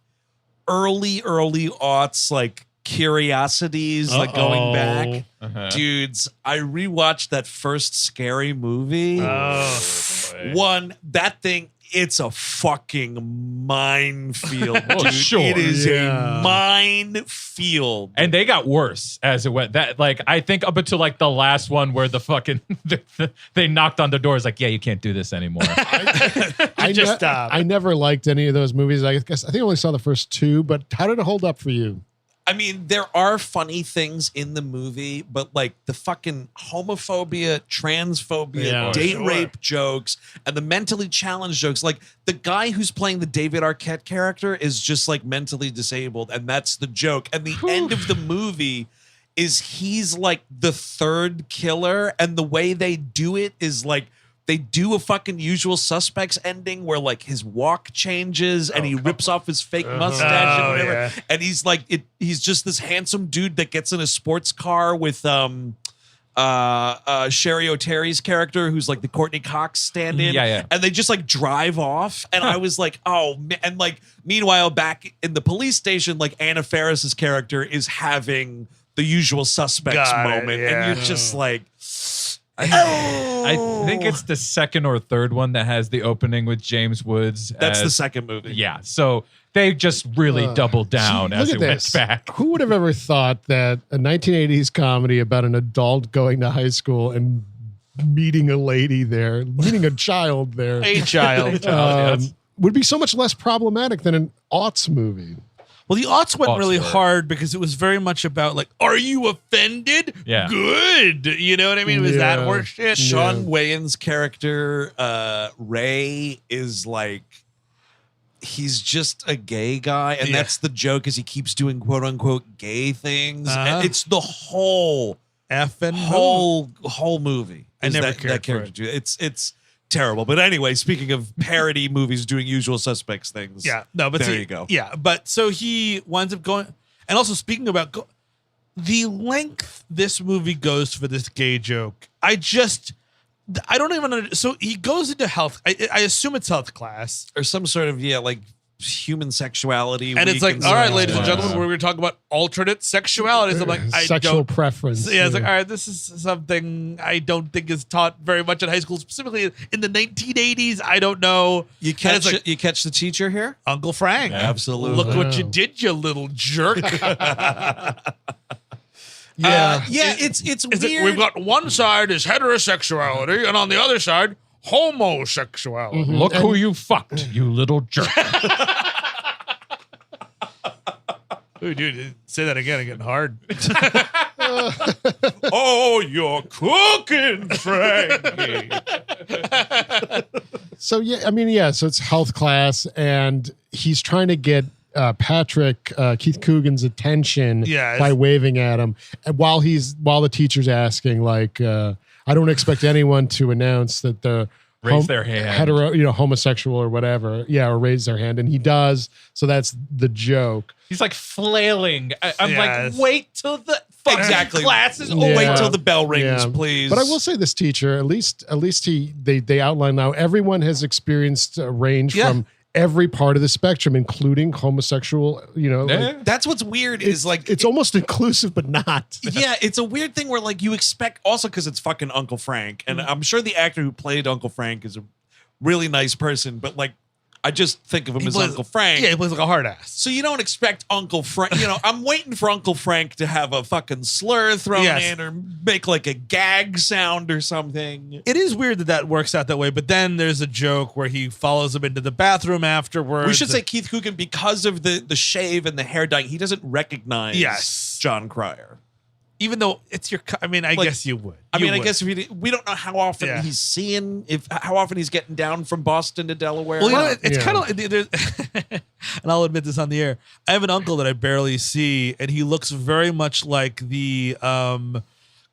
early aughts like curiosities, like going back.
Uh-huh.
Dudes, I rewatched that first Scary Movie. One, that thing, it's a fucking minefield.
Oh,
dude.
sure.
It is
Yeah.
a minefield.
And they got worse as it went. That like I think up until like the last one where the fucking they knocked on the doors like, "Yeah, you can't do this anymore."
I never liked any of those movies. I think I only saw the first two, but how did it hold up for you?
I mean, there are funny things in the movie, but like the fucking homophobia, transphobia,
Yeah.
date rape jokes, and the mentally challenged jokes. Like the guy who's playing the David Arquette character is just like mentally disabled, and that's the joke. And the end of the movie is he's like the third killer, and the way they do it is like they do a fucking Usual Suspects ending where like his walk changes and he rips off his fake mustache and whatever.
yeah.
And he's like, he's just this handsome dude that gets in a sports car with Sherry O'Terry's character, who's like the Courtney Cox stand-in.
Yeah.
And they just like drive off. And I was like, oh, man. And like, meanwhile, back in the police station, like Anna Faris's character is having the Usual Suspects
Got it,
moment.
yeah.
And you're just like,
I think it's the second or third one that has the opening with James Woods.
that's the second movie.
Yeah. So they just really doubled down
Look
as
at
it
this.
went back.
Who would have ever thought that a 1980s comedy about an adult going to high school and meeting a lady there, meeting a child there,
A child.
Yes.
would be so much less problematic than an aughts movie.
Well, the aughts went
Aughts
really
were.
hard because it was very much about like, are you offended?
Yeah.
Good. You know what I mean? It was that
Yeah.
horse shit.
Sean Wayans' character, Ray, is like he's just a gay guy, and that's the joke is he keeps doing quote unquote gay things. And it's the whole movie.
I never
that
cared
character.
for it.
It's terrible. But anyway, speaking of parody movies doing Usual Suspects things,
but
there you go.
Yeah, but so he winds up going, and also speaking about the length this movie goes for this gay joke, I don't even. So he goes into health. I assume it's health class
or some sort of like human sexuality,
and it's like, all right, ladies and gentlemen, we're going to talk about alternate sexualities. I'm like,
sexual preference.
Yeah, it's like, all right, this is something I don't think is taught very much in high school, specifically in the 1980s. I don't know.
You catch the teacher here,
Uncle Frank.
Absolutely.
Look what you did, you little jerk.
It's weird.
We've got one side is heterosexuality, and on the other side, homosexuality.
Mm-hmm. Look who you fucked, you little jerk.
Ooh, dude, say that again. I'm getting hard.
Oh, you're cooking, Frankie.
So so it's health class, and he's trying to get Keith Coogan's attention by waving at him, and while the teacher's asking, like, I don't expect anyone to announce that the
raise their hand,
homosexual or whatever, or raise their hand, and he does. So that's the joke.
He's like flailing. I'm like, wait till the fucking class is over.
Wait till the bell rings, please.
But I will say this teacher, at least they outline now, everyone has experienced a range from every part of the spectrum, including homosexual, like,
that's what's weird is like
it's almost inclusive, but not.
Yeah, it's a weird thing where like you expect, also because it's fucking Uncle Frank, and I'm sure the actor who played Uncle Frank is a really nice person, but like I just think of him as Uncle Frank.
Yeah, he plays like a hard ass.
So you don't expect Uncle Frank. I'm waiting for Uncle Frank to have a fucking slur thrown in or make like a gag sound or something.
It is weird that works out that way, but then there's a joke where he follows him into the bathroom afterwards.
We should say Keith Coogan, because of the shave and the hair dye, he doesn't recognize John Cryer.
Even though it's your, I guess you would.
I guess if we don't know how often how often he's getting down from Boston to Delaware.
Well, it's kind of, and I'll admit this on the air. I have an uncle that I barely see, and he looks very much like the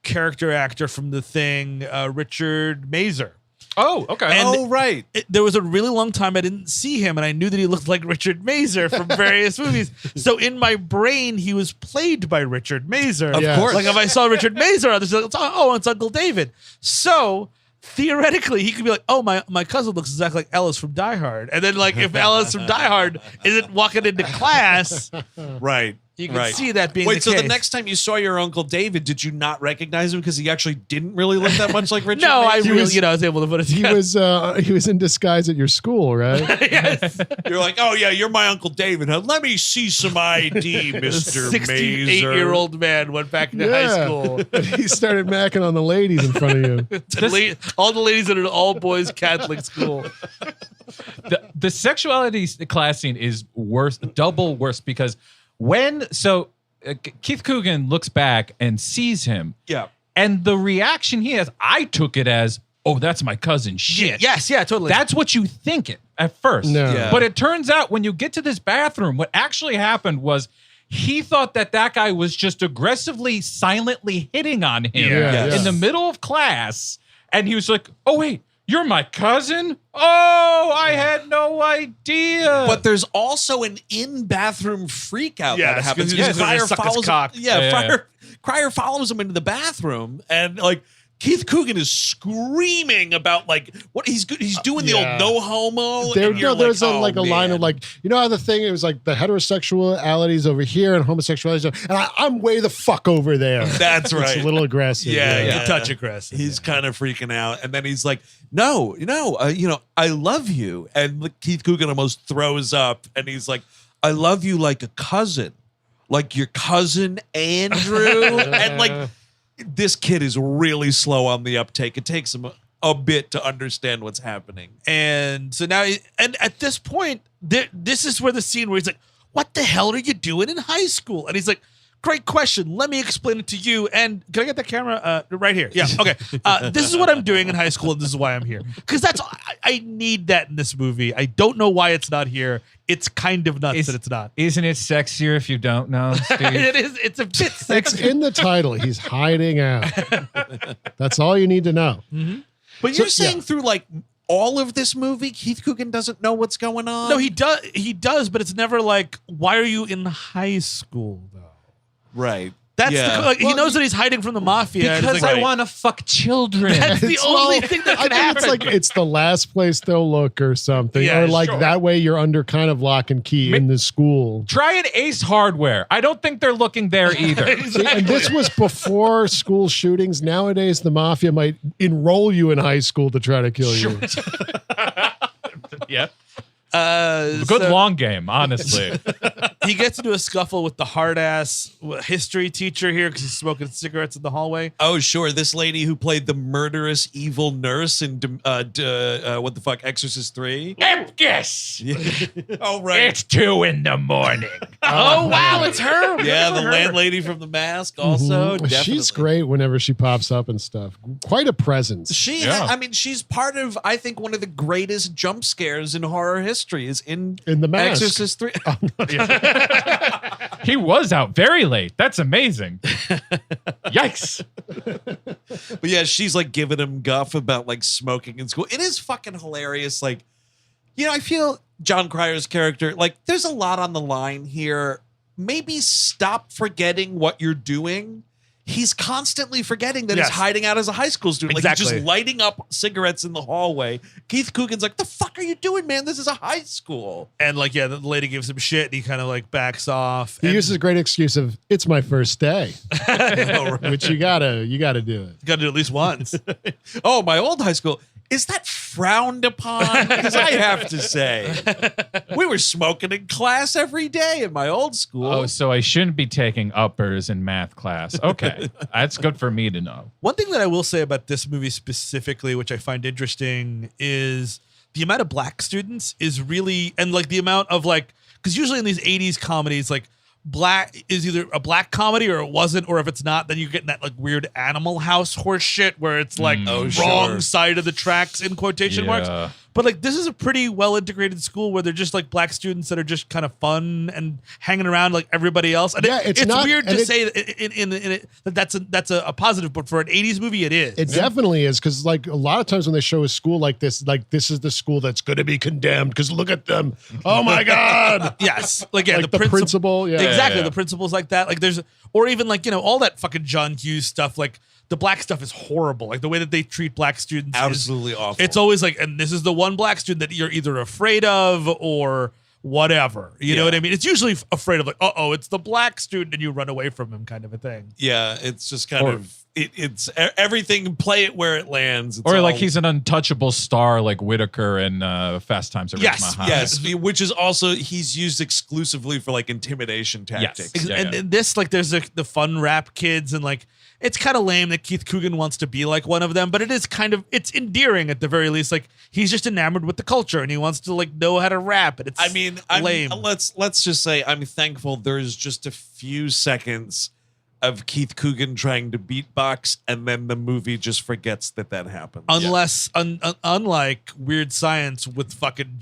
character actor from The Thing, Richard Mazer.
Oh, okay.
And
right.
There was a really long time I didn't see him, and I knew that he looked like Richard Mazer from various movies. So in my brain, he was played by Richard Mazer.
Of course.
Like if I saw Richard Mazer, I was like, it's Uncle David. So theoretically, he could be like, oh, my cousin looks exactly like Ellis from Die Hard. And then like if Ellis from Die Hard isn't walking into class,
right.
You can see that being the case.
The next time you saw your Uncle David, did you not recognize him because he actually didn't really look that much like Richard?
No,
Mason?
I was able to put it together.
He was in disguise at your school, right?
Yes.
You're like, oh yeah, you're my Uncle David. Huh? Let me see some ID, Mr. Mazer.
68-year-old man went back into high school.
He started macking on the ladies in front of you.
All the ladies at an all-boys Catholic school.
The sexuality class scene is worse, double worse, because Keith Coogan looks back and sees him.
Yeah.
And the reaction he has, I took it as, oh, that's my cousin. Shit.
Yes, totally.
That's what you think it at first.
No. Yeah.
But it turns out when you get to this bathroom, what actually happened was he thought that guy was just aggressively, silently hitting on him in the middle of class. And he was like, oh, wait. You're my cousin? Oh, I had no idea.
But there's also an in-bathroom freak out that happens. Cryer follows him into the bathroom, and like Keith Coogan is screaming about like what he's doing the old no homo.
There's a line of like, how the thing, it was like the heterosexualities over here and homosexuality, and I'm way the fuck over there.
That's right.
It's a little aggressive.
A touch aggressive.
He's kind of freaking out, and then he's like, no, I love you. And Keith Coogan almost throws up, and he's like, I love you like a cousin, like your cousin Andrew. And like, this kid is really slow on the uptake. It takes him a bit to understand what's happening.
And so now, and at this point, this is where the scene where he's like, what the hell are you doing in high school? And he's like, great question. Let me explain it to you. And can I get that camera right here? Yeah. Okay. This is what I'm doing in high school, and this is why I'm here. Because I need that in this movie. I don't know why it's not here. It's kind of nuts that it's not.
Isn't it sexier if you don't know, Steve?
It is. It's a bit
It's
sexy.
in the title. He's hiding out. That's all you need to know.
But you're saying through like all of this movie, Keith Coogan doesn't know what's going on?
No, he does. He does, but it's never like, why are you in high school though?
Right.
That's
Yeah.
he knows that he's hiding from the mafia. and it's
Because
like,
I want to fuck children.
That's the only thing that
I
can
think
happen.
it's like it's the last place they'll look or something.
Yeah,
or like
sure.
that way you're under kind of lock and key in the school.
Try an Ace Hardware. I don't think they're looking there either.
See, and this was before school shootings. Nowadays, the mafia might enroll you in high school to try to kill you.
Yeah.
Good
Long game, honestly.
He gets into a scuffle with the hard ass history teacher here because he's smoking cigarettes in the hallway.
Oh, sure. This lady who played the murderous evil nurse in what the fuck, Exorcist 3?
Yes.
Oh, right.
It's 2 a.m.
Oh wow, it's her.
Yeah,
Good
the
for her.
landlady from The Mask also.
She's
Definitely.
great whenever she pops up and stuff. Quite a presence.
I mean, she's part of, I think, one of the greatest jump scares in horror history is in
The Mask.
Exorcist 3.
He was out very late. That's amazing. Yikes.
But yeah, she's like giving him guff about like smoking in school. It is fucking hilarious. Like, you know, I feel John Cryer's character, like, there's a lot on the line here. Maybe stop forgetting what you're doing. He's constantly forgetting that
Yes.
he's hiding out as a high school student. Like, he's
Exactly.
just lighting up cigarettes in the hallway. Keith Coogan's like, the fuck are you doing, man? This is a high school.
And like, yeah, the lady gives him shit, and he kind of like backs off.
He
and
uses a great excuse of "It's my first day," which you gotta do it.
got to do it at least once.
Oh, my old high school. Is that frowned upon? Because I have to say, we were smoking in class every day in my old school.
Oh, so I shouldn't be taking uppers in math class. Okay. That's good for me to know.
One thing that I will say about this movie specifically, which I find interesting, is the amount of black students is really, and like the amount of like, because usually in these 80s comedies, like black is either a black comedy or it wasn't, or if it's not, then you get that like weird Animal House horse shit where it's like wrong
sure.
side of the tracks in quotation
Yeah.
marks. But like this is a pretty well integrated school where they're just like black students that are just kind of fun and hanging around like everybody else. And
Yeah, it's not-
weird
and
to
it-
say that in it that that's a positive, but for an 80s movie, it is.
It definitely is, because like a lot of times when they show a school like this is the school that's going to be condemned because look at them. Oh my God.
Yes, like yeah,
Like the principal, yeah.
exactly.
Yeah.
The principal's like that. Like there's, or even like all that fucking John Hughes stuff. Like the black stuff is horrible. Like the way that they treat black students,
Absolutely
is,
awful.
It's always like, and this is the one black student that you're either afraid of or whatever. You know what I mean? It's usually afraid of like, it's the black student, and you run away from him, kind of a thing.
Yeah, it's just kind of it's everything. Play it where it lands. It's
Or like
all-
he's an untouchable star like Whitaker in Fast Times at
Yes,
Ridgemont High.
yes, which is also he's used exclusively for like intimidation tactics.
Yes. Yeah,
and
yeah.
and this, like, there's the fun rap kids, and like it's kind of lame that Keith Coogan wants to be like one of them, but it is kind of, it's endearing at the very least. Like he's just enamored with the culture and he wants to like know how to rap. And it's lame.
Let's just say I'm thankful there's just a few seconds of Keith Coogan trying to beatbox, and then the movie just forgets that happened.
Unless, unlike Weird Science with fucking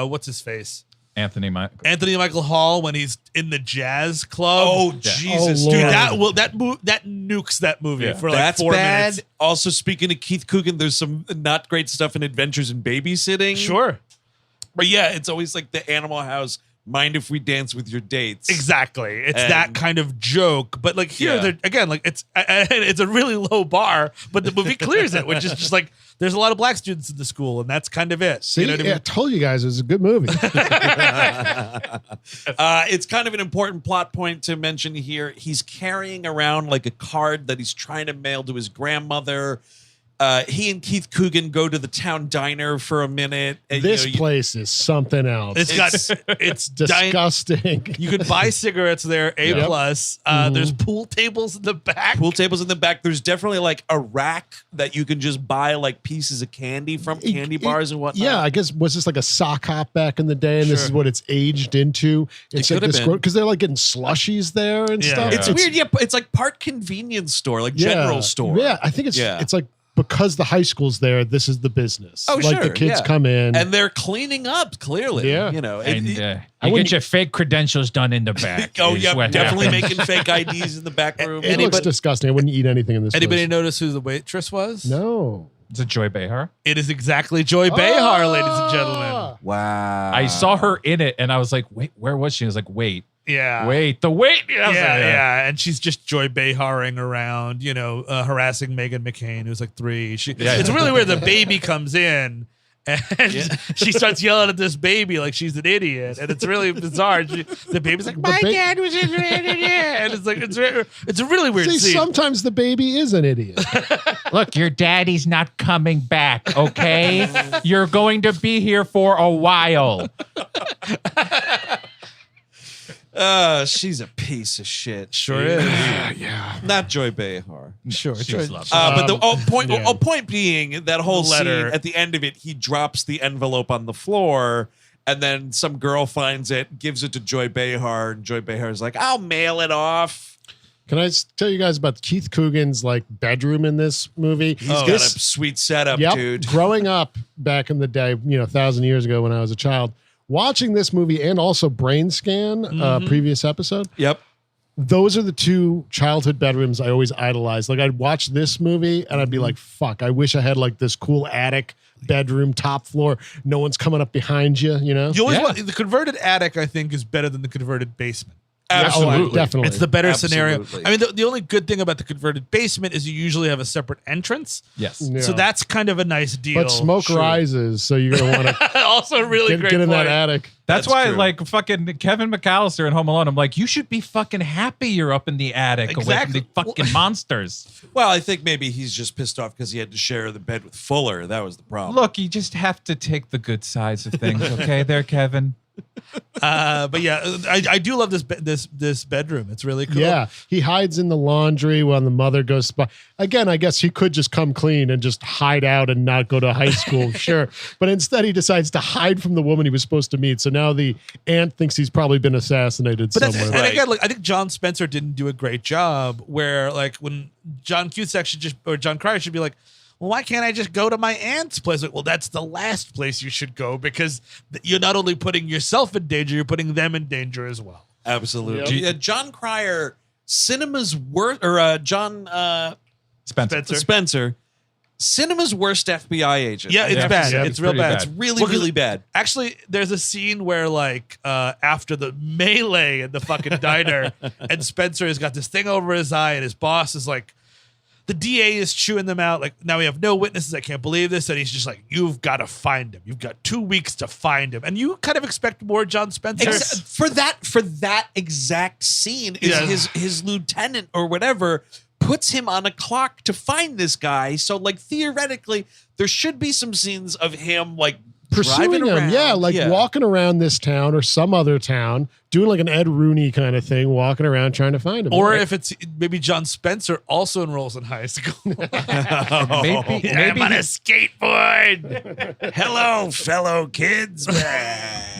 what's his face, Anthony Michael Hall, when he's in the jazz club.
Oh Jesus,
Oh,
dude,
Lord.
that nukes that movie
Yeah.
for like
that's
4
bad.
minutes.
Also, speaking of Keith Coogan, there's some not great stuff in Adventures in Babysitting.
Sure.
But yeah, it's always like the Animal House. Mind if we dance with your dates?
Exactly. It's
And-
that kind of joke. But like here,
Yeah.
they're again, like it's a really low bar, but the movie clears it, which is just like there's a lot of black students in the school, and that's kind of it.
See,
You know what I
I
mean?
told you guys it was a good movie.
It's kind of an important plot point to mention here. He's carrying around like a card that he's trying to mail to his grandmother. He and Keith Coogan go to the town diner for a minute. And,
This place is something else.
It's
disgusting.
You can buy cigarettes there, A plus. There's pool tables in the back.
Pool tables in the back. There's definitely like a rack that you can just buy like pieces of candy from, candy bars and whatnot.
Yeah, I guess was this like a sock hop back in the day, and this is what it's aged into. It's
It
like
could
this
have been.
because they're like getting slushies there and
Yeah.
stuff.
It's weird. Yeah, it's like part convenience store, like general store.
Yeah, I think it's like because the high school's there, this is the business.
Oh,
like
sure.
the kids
yeah.
come in.
and they're cleaning up. Clearly,
Yeah.
you know.
And
it-
you get your fake credentials done in the back.
oh
is
yeah,
what
definitely
happens.
making fake IDs in the back room.
it looks disgusting. I wouldn't eat anything in this
Anybody
place.
notice who the waitress was?
No.
It's a Joy Behar.
It is exactly Joy Behar, ladies and gentlemen.
Wow,
I saw her in it, and I was like, "Wait, where was she?" I was like, "Wait,
Yeah.
wait, the wait." I was like,
Yeah. And she's just Joy Beharing around, harassing Megan McCain, who's like 3. It's really weird. The baby comes in and she starts yelling at this baby like she's an idiot, and it's really bizarre. The baby's like, "My dad was an idiot," and it's like it's a really weird
See,
scene.
sometimes the baby is an idiot.
Look, your daddy's not coming back, okay? You're going to be here for a while.
she's a piece of shit.
Sure is.
Yeah.
Not Joy Behar.
Sure.
She's lovely.
But the point being that whole
Letter.
scene at the end of it, he drops the envelope on the floor, and then some girl finds it, gives it to Joy Behar, and Joy Behar's like, "I'll mail it off."
Can I tell you guys about Keith Coogan's like bedroom in this movie?
He's got a sweet setup, dude.
Growing up back in the day, 1,000 years ago when I was a child, watching this movie and also Brain Scan, previous episode,
Yep.
those are the two childhood bedrooms I always idolized. Like I'd watch this movie and I'd be like, fuck, I wish I had like this cool attic bedroom, top floor. No one's coming up behind you, you know?
You always want the converted attic, I think, is better than the converted basement.
Absolutely.
Definitely.
It's the better
Absolutely.
scenario. I mean, the only good thing about the converted basement is you usually have a separate entrance.
Yes.
Yeah.
So that's kind of a nice deal.
But smoke rises, so you're going to want to
Also a really great
get in
point.
that attic.
That's
That's
why,
true.
like, fucking Kevin McAllister in Home Alone, I'm like, you should be fucking happy you're up in the attic away
Exactly.
from the fucking monsters.
Well, I think maybe he's just pissed off because he had to share the bed with Fuller. That was the problem.
Look, you just have to take the good sides of things, okay? There, Kevin.
But yeah, I do love this bedroom. It's really cool.
Yeah, he hides in the laundry while the mother goes by. Again, I guess he could just come clean and just hide out and not go to high school, sure. But instead, he decides to hide from the woman he was supposed to meet. So now the aunt thinks he's probably been assassinated
But that's,
somewhere.
and again, like I think John Spencer didn't do a great job. Where like when John Cusack John Cryer should be like, well, why can't I just go to my aunt's place? Like, well, that's the last place you should go because you're not only putting yourself in danger, you're putting them in danger as well.
Absolutely. Yeah, John Cryer, cinema's worst, or John Spencer, cinema's worst FBI agent.
Yeah, it's bad.
Yeah,
it's real
pretty
bad.
bad.
It's really,
Well, 'cause
really bad.
Actually, there's a scene where like after the melee in the fucking diner, and Spencer has got this thing over his eye, and his boss is like, the DA is chewing them out. Like, now we have no witnesses. I can't believe this. And he's just like, you've got to find him. You've got 2 weeks to find him. And you kind of expect more John Spencer.
For that exact scene is
Yeah.
his lieutenant or whatever puts him on a clock to find this guy. So like theoretically, there should be some scenes of him like
Pursuing
driving
him,
around.
yeah, like walking around this town or some other town, doing like an Ed Rooney kind of thing, walking around trying to find him.
Or
Right?
if it's maybe John Spencer also enrolls in high school.
Maybe
I'm on a skateboard.
Hello, fellow kids.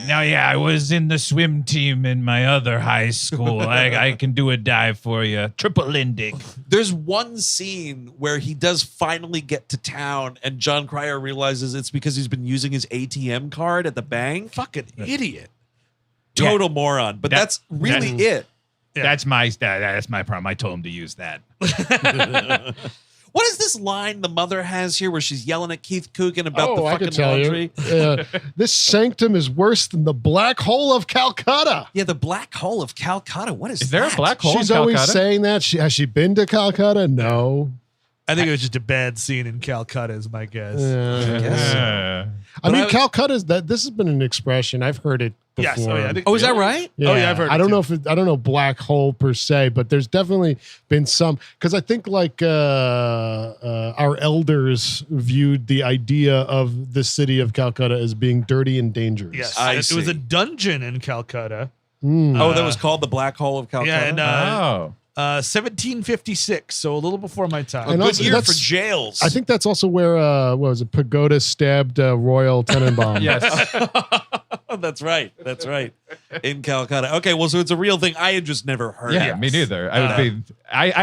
Now, yeah, I was in the swim team in my other high school. I can do a dive for you. Triple Lindig.
There's one scene where he does finally get to town, and John Cryer realizes it's because he's been using his ATM card at the bank.
Fucking idiot.
Total moron. But that's really it.
Yeah.
That's my problem. I told him to use that.
What is this line the mother has here where she's yelling at Keith Coogan about the
I
fucking
could tell
laundry?
you. This sanctum is worse than the black hole of Calcutta.
Yeah, the black hole of Calcutta. What is
Is there
that?
a black hole
She's
in
always
Calcutta?
saying that. Has she been to Calcutta? No.
I think it was just a bad scene in Calcutta, is my guess.
I mean, Calcutta's that. This has been an expression I've heard it before.
Yes. Oh, yeah. I think,
Oh, is that right?
Yeah.
Oh, yeah, I've heard
I
it
don't
too.
know if I don't know black hole per se, but there's definitely been some because I think like I our elders viewed the idea of the city of Calcutta as being dirty and dangerous.
Yes,
I
it was
see.
a dungeon in Calcutta.
Oh, that was called the Black Hole of Calcutta.
Yeah, and 1756, so a little before my time.
And
Good
also,
year for
that's-
jails.
I think that's also where what was it? Pagoda stabbed Royal Tenenbaum.
Yes.
That's right. That's right. In Calcutta. Okay, well, so it's a real thing. I had just never heard
Yeah,
it.
me neither. I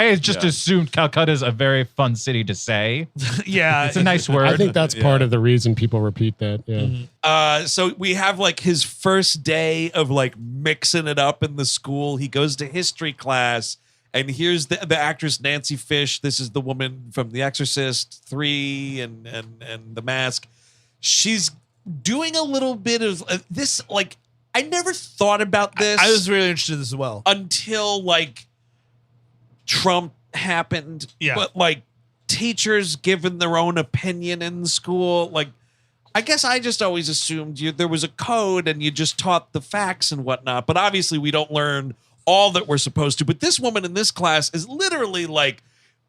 had just assumed Calcutta's a very fun city to say.
Yeah,
It's a nice word.
I think that's part of the reason people repeat that. Yeah.
So we have like his first day of like mixing it up in the school. He goes to history class, and here's the actress Nancy Fish. This is the woman from The Exorcist 3 and The Mask. She's doing a little bit of this. Like, I never thought about this.
I was really interested in this as well.
Until like Trump happened.
Yeah.
But like teachers giving their own opinion in school, like I guess I just always assumed there was a code and you just taught the facts and whatnot. But obviously we don't learn all that we're supposed to. But this woman in this class is literally like,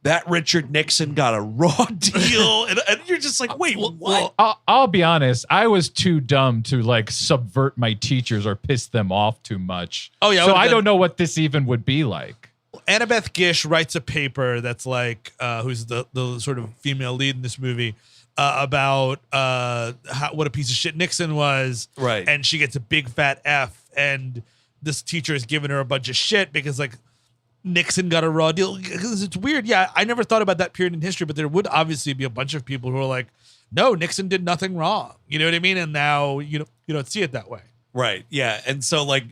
that Richard Nixon got a raw deal. And you're just like, wait, what?
I'll be honest. I was too dumb to like subvert my teachers or piss them off too much.
Oh, yeah,
So
I
I
would've
don't know what this even would be like.
Annabeth Gish writes a paper that's like, who's the sort of female lead in this movie, about what a piece of shit Nixon was.
Right.
And she gets a big fat F, and this teacher is giving her a bunch of shit because like Nixon got a raw deal. Because it's weird. Yeah, I never thought about that period in history, but there would obviously be a bunch of people who are like, no, Nixon did nothing wrong. You know what I mean? And now you don't see it that way.
Right. Yeah. And so like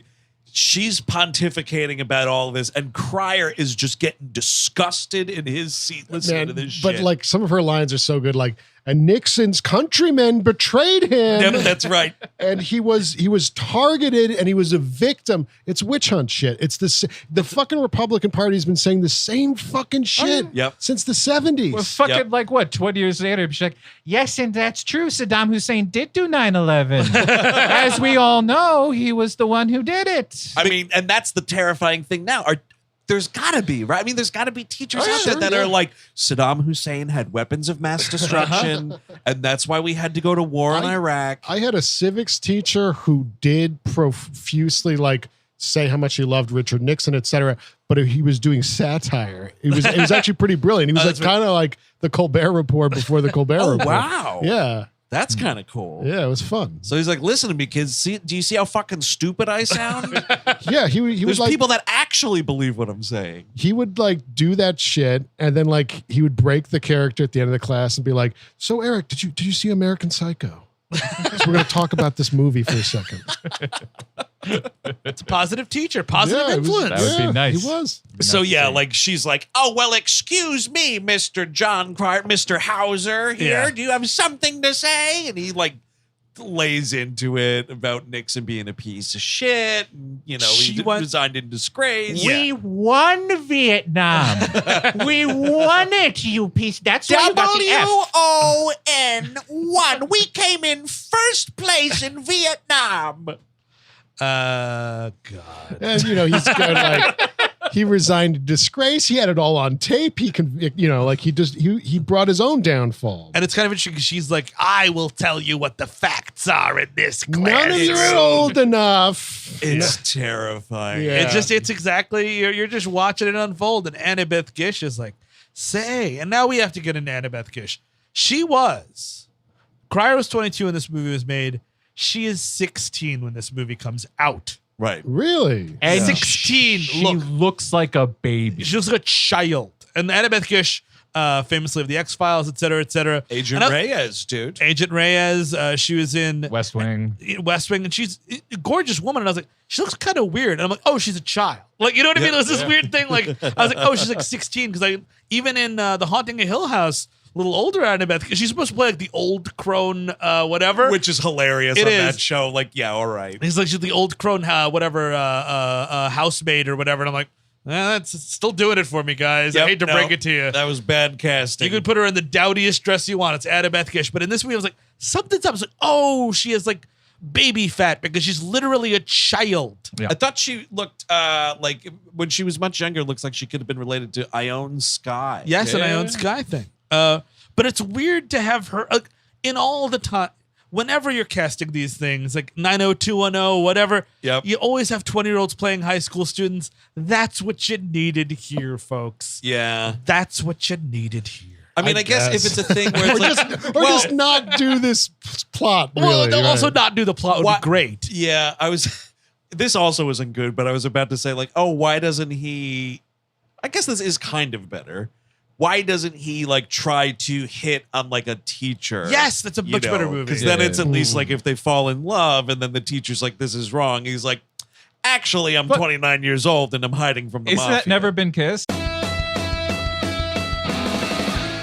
she's pontificating about all of this, and Cryer is just getting disgusted in his seat listening to this shit.
But like some of her lines are so good, like, and Nixon's countrymen betrayed him.
Yep, that's right.
And he was targeted and he was a victim. It's witch hunt shit. It's the fucking Republican Party's been saying the same fucking shit
Yep.
since the 70s.
Well, fucking
Yep.
like what, 20 years later, she's like, yes, and that's true. Saddam Hussein did do 9/11. As we all know, he was the one who did it.
I mean, and that's the terrifying thing now. There's got to be, right? I mean, there's got to be teachers out there that are like, Saddam Hussein had weapons of mass destruction, and that's why we had to go to war in Iraq.
I had a civics teacher who did profusely like say how much he loved Richard Nixon, etc. But he was doing satire. It was actually pretty brilliant. He was like kind of like the Colbert Report before the Colbert Report.
Wow.
Yeah.
That's kind of cool.
Yeah, it was fun.
So he's like, listen to me, kids. Do you see how fucking stupid I sound?
Yeah, he
There's
was like
people that actually believe what I'm saying.
he would like do that shit, and then like he would break the character at the end of the class and be like, "So Eric, did you see American Psycho?" So we're gonna talk about this movie for a second.
It's a positive teacher, positive
Yeah, it was-
influence.
That would be nice.
He was.
So yeah, like she's like, oh well, excuse me, Mr. John Cryer, Mr. Hauser here.
Yeah.
Do you have something to say? And he like lays into it about Nixon being a piece of shit. And, he resigned in disgrace.
We won Vietnam. We won it, you piece. That's why you got the F.
WON. We came in first place in Vietnam.
God.
And he's got like he resigned in disgrace. He had it all on tape. He can, he brought his own downfall.
And it's kind of interesting because she's like, I will tell you what the facts are in this class.
None of you are old enough.
It's terrifying.
Yeah.
It's exactly, you're just watching it unfold. And Annabeth Gish is like, say, and now we have to get into Annabeth Gish. Cryer was 22 when this movie was made. She is 16 when this movie comes out.
Right.
Really?
And
16.
She
Look,
looks like a baby.
she looks like a child. And Annabeth Gish, famously of the X-Files, et cetera.
Agent Reyes, dude.
Agent Reyes. She was in
West Wing.
West Wing, and she's a gorgeous woman. And I was like, she looks kind of weird. And I'm like, oh, she's a child. Like, you know what I mean? It was this weird thing. Like, I was like, oh, she's like 16. Because even in The Haunting of Hill House, a little older Annabeth, because she's supposed to play like the old crone, whatever.
Which is hilarious
It
on
is.
that show. Like, yeah, all right.
He's like, she's the old crone, whatever, housemaid or whatever. And I'm like, that's still doing it for me, guys. I
Yep,
hate to
no,
break it to you.
That was bad casting.
You could put her in the dowdiest dress you want. It's Annabeth Gish. But in this movie, I was like, something's up. I was like, oh, she is like baby fat because she's literally a child.
Yeah.
I thought she looked like when she was much younger, looks like she could have been related to Ione Skye.
Yes, an Ione Sky thing. But But it's weird to have her in all the time. Whenever you're casting these things, like 90210, whatever, you always have 20-year-olds playing high school students. That's what you needed here, folks.
Yeah.
That's what you needed here.
I mean, I guess if it's a thing where it's like,
just not do this plot. Really,
well, they'll
right?
also not do the plot. Would be great.
Yeah, this also isn't good, but I was about to say, like, oh, why doesn't he? I guess this is kind of better. Why doesn't he like try to hit on like a teacher?
Yes, that's a much better movie.
Because then it's at least like if they fall in love, and then the teacher's like, "This is wrong." He's like, "Actually, I'm 29 years old and I'm hiding from the
Isn't
mafia."
that Never Been Kissed?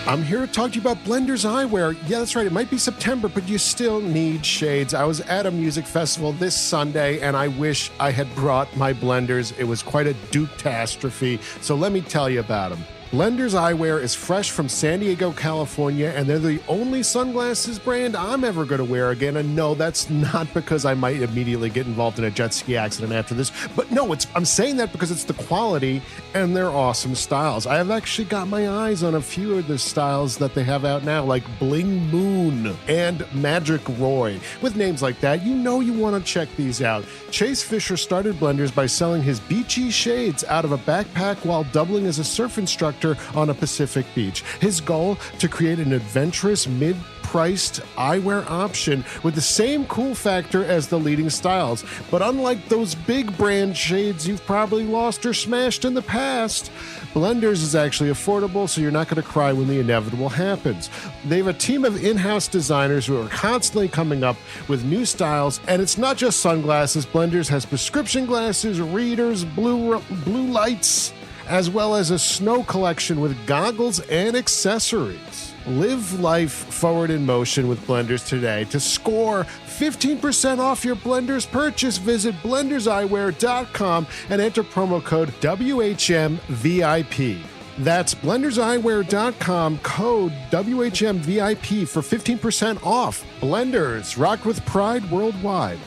I'm here to talk to you about Blender's Eyewear. Yeah, that's right. It might be September, but you still need shades. I was at a music festival this Sunday, and I wish I had brought my blenders. It was quite a Duke-tastrophe. So let me tell you about them. Blender's Eyewear is fresh from San Diego, California, and they're the only sunglasses brand I'm ever going to wear again. And no, that's not because I might immediately get involved in a jet ski accident after this. But no, I'm saying that because it's the quality and their awesome styles. I have actually got my eyes on a few of the styles that they have out now, like Bling Moon and Magic Roy. With names like that, you know you want to check these out. Chase Fisher started Blenders by selling his beachy shades out of a backpack while doubling as a surf instructor on a Pacific beach. His goal, to create an adventurous mid-priced eyewear option with the same cool factor as the leading styles. But unlike those big brand shades you've probably lost or smashed in the past, Blenders is actually affordable, so you're not going to cry when the inevitable happens. They have a team of in-house designers who are constantly coming up with new styles, and it's not just sunglasses. Blenders has prescription glasses, readers, blue lights, as well as a snow collection with goggles and accessories. Live life forward in motion with Blenders today. To score 15% off your Blenders purchase, visit blenderseyewear.com and enter promo code WHMVIP. That's blenderseyewear.com, code WHMVIP for 15% off. Blenders, rock with pride worldwide.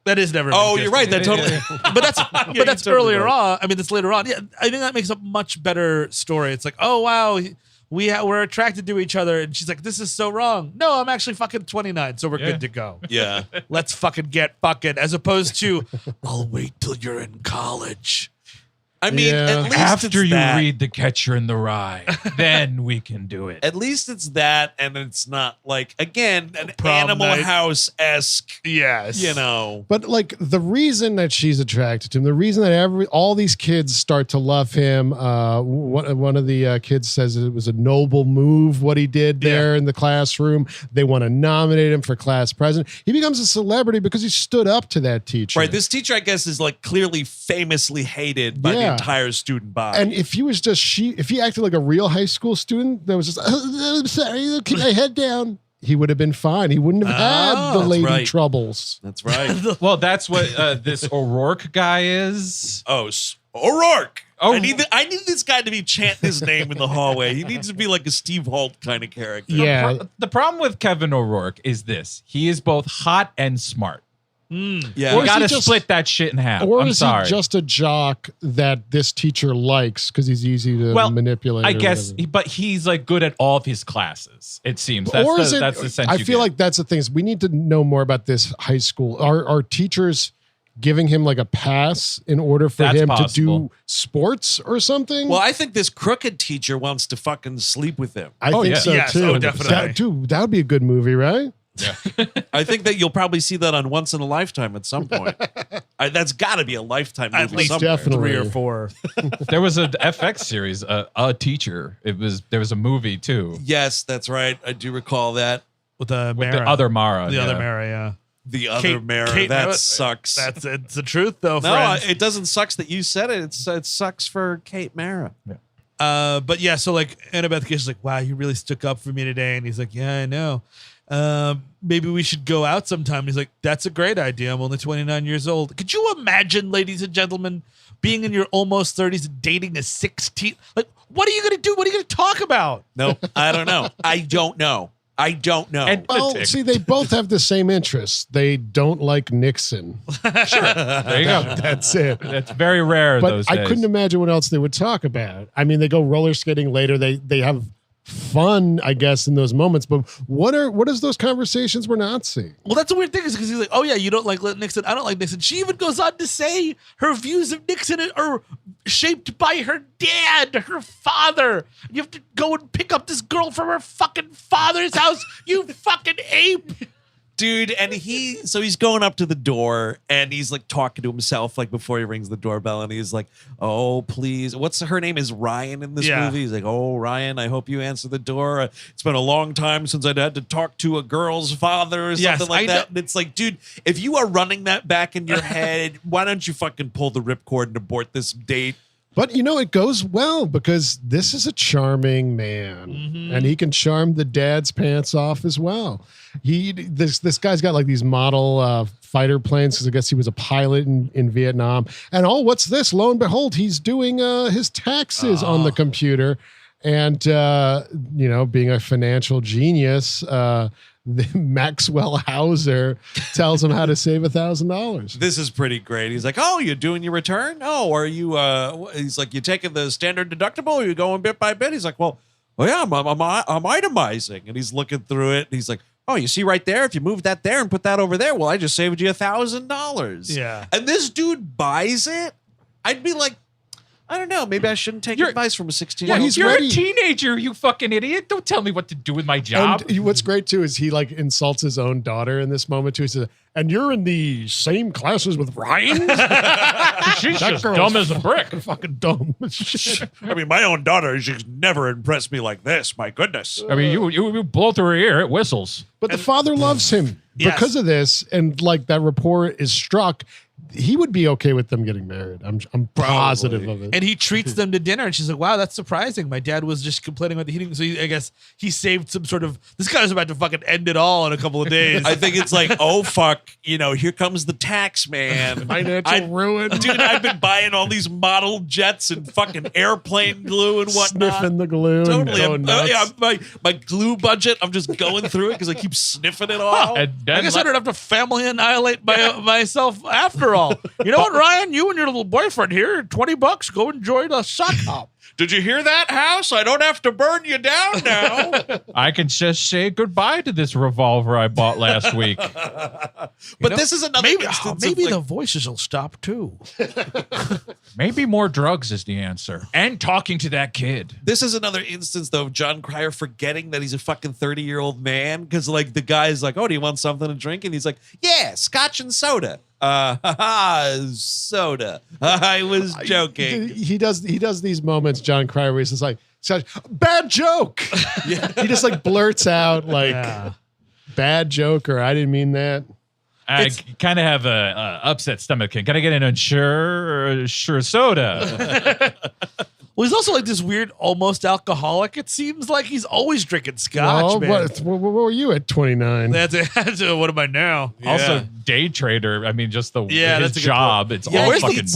That is Never Been
Oh,
Kissed.
you're right. That totally.
But that's
totally
earlier
right.
on. I mean, that's later on. Yeah, I think that makes a much better story. It's like, oh wow, we're attracted to each other, and she's like, this is so wrong. No, I'm actually fucking 29, so we're good to go.
Yeah.
Let's fucking get fucking, as opposed to, I'll wait till you're in college.
I mean,
Yeah.
at least
After
it's
you
that.
read The Catcher in the Rye, then we can do it.
At least it's that, and it's not like, again, an
Prom
Animal
night.
House-esque,
Yes.
you know.
But like the reason that she's attracted to him, the reason that all these kids start to love him, one of the kids says it was a noble move what he did there in the classroom. They want to nominate him for class president. He becomes a celebrity because he stood up to that teacher.
Right, this teacher, I guess, is like clearly famously hated by the entire student body.
And if he was just if he acted like a real high school student that was just, I'm sorry, keep my head down, he would have been fine. He wouldn't have had the
that's
lady
right.
troubles.
That's right.
Well, that's what this O'Rourke guy is.
O'Rourke.
Oh.
I need this guy to be chanting his name in the hallway. He needs to be like a Steve Holt kind of character.
Yeah.
The problem with Kevin O'Rourke is this: he is both hot and smart.
Yeah.
Or
You
is
got
he
to
just-
split that shit in half.
Or
I'm
is
sorry.
he just a jock that this teacher likes because he's easy to manipulate?
I
or
guess,
whatever?
but he's like good at all of his classes. It seems. That's
Or is
that's the sense.
I
you
feel
get.
like that's the thing. Is we need to know more about this high school. Are teachers giving him like a pass in order for
That's
him to
possible.
do sports or something?
Well, I think this crooked teacher wants to fucking sleep with him.
I
Oh,
think
yeah.
so
Yes,
too.
oh, definitely.
Dude, that would be a good movie, right?
I think that you'll probably see that on Once in a Lifetime at some point. That's got to be a Lifetime movie
At least
somewhere.
definitely.
3 or 4.
there was an FX series, a teacher. There was a movie too
Yes, that's right. I do recall that.
With the
with
Mara.
the other Mara.
The
yeah.
other Mara, yeah.
The other
Kate-
Mara.
Kate
that
Mara-
sucks.
It's the truth, though,
no,
friends.
it doesn't sucks that you said it. It sucks for Kate Mara.
But yeah, so like Annabeth Gish is like, wow, you really stuck up for me today. And he's like, yeah, I know. Maybe we should go out sometime. And he's like, that's a great idea. I'm only 29 years old. Could you imagine, ladies and gentlemen, being in your almost 30s and dating a 16? Like, what are you going to do? What are you going to talk about?
No, I don't know. I don't know. I don't know.
And
Well,
politics.
see, they both have the same interests. They don't like Nixon.
There you go.
That's it.
That's very rare
But
those
I
days.
couldn't imagine what else they would talk about. I mean, they go roller skating later. They have fun, I guess, in those moments. But what is those conversations we're not seeing?
Well, that's a weird thing, is because he's like, oh yeah, you don't like Nixon, I don't like Nixon. She even goes on to say her views of Nixon are shaped by her dad, her father. You have to go and pick up this girl from her fucking father's house, you fucking ape.
Dude, and he's going up to the door and he's like talking to himself like before he rings the doorbell, and he's like, oh please, her name is Ryan in this movie. He's like, oh Ryan, I hope you answer the door. It's been a long time since I'd had to talk to a girl's father or something like that. And it's like, dude, if you are running that back in your head, why don't you fucking pull the ripcord and abort this date?
But it goes well because this is a charming man, and he can charm the dad's pants off as well. This guy's got like these model fighter planes, because I guess he was a pilot in Vietnam. And what's this? Lo and behold, he's doing his taxes on the computer, and being a financial genius. Maxwell Hauser tells him how to save $1,000.
This is pretty great. He's like, oh, you're doing your return? Oh, are you, he's like, you taking the standard deductible or you going bit by bit? He's like, well yeah, I'm itemizing. And he's looking through it and he's like, oh, you see right there, if you move that there and put that over there, well, I just saved you $1,000.
Yeah.
And this dude buys it. I'd be like, I don't know. Maybe I shouldn't take advice from a 16-year-old.
You're a teenager, you fucking idiot. Don't tell me what to do with my job.
And what's great too is he like insults his own daughter in this moment too. He says, "And you're in the same classes with Ryan?
She's just dumb as a brick.
Fucking dumb as shit."
I mean, my own daughter, she's never impressed me like this. My goodness.
I mean, you blow through her ear, it whistles.
But the father loves him because of this, and like that rapport is struck. He would be okay with them getting married. I'm positive of it.
And he treats them to dinner, and she's like, wow, that's surprising. My dad was just complaining about the heating. So I guess he saved some sort of, this guy's about to fucking end it all in a couple of days.
I think it's like, oh, fuck, here comes the tax man.
Financial ruin.
Dude, I've been buying all these model jets and fucking airplane glue and whatnot.
Sniffing the glue.
Totally.
And going nuts.
My glue budget, I'm just going through it because I keep sniffing it all.
And
I
then
guess I don't have to family annihilate myself after all. You know what, Ryan? You and your little boyfriend here, $20, go enjoy the sock hop.
Did you hear that, house? I don't have to burn you down now.
I can just say goodbye to this revolver I bought last week.
But this is another instance
maybe
of,
the voices will stop too.
Maybe more drugs is the answer. And talking to that kid.
this is another instance, though, of John Cryer forgetting that he's a fucking 30-year-old man. Because, like, the guy's like, oh, do you want something to drink? And he's like, yeah, scotch and soda. Soda. I was joking.
He does these moments, John Cryer, where he's just like, bad joke. He just like blurts out like bad joke, or I didn't mean that.
I kind of have a upset stomach. Can I get an sure soda?
Well, he's also like this weird, almost alcoholic. It seems like he's always drinking scotch, man.
What were you at 29?
That's what am I now?
Also, day trader. I mean, just his
that's a good
job.
point.
It's all
where's
fucking.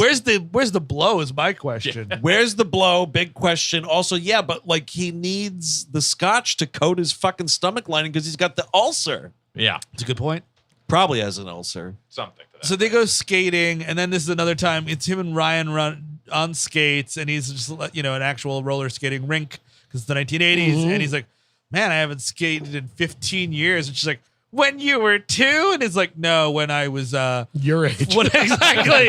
where's the blow is my question.
Where's the blow? Big question. Also, but like he needs the scotch to coat his fucking stomach lining because he's got the ulcer.
Yeah,
It's a good point.
Probably has an ulcer.
something. To that.
So they go skating, and then this is another time. It's him and Ryan run on skates, and he's just an actual roller skating rink because it's the 1980s, and he's like, "Man, I haven't skated in 15 years." And she's like, "When you were 2?" And he's like, "No, when I was
Your age.
What exactly?"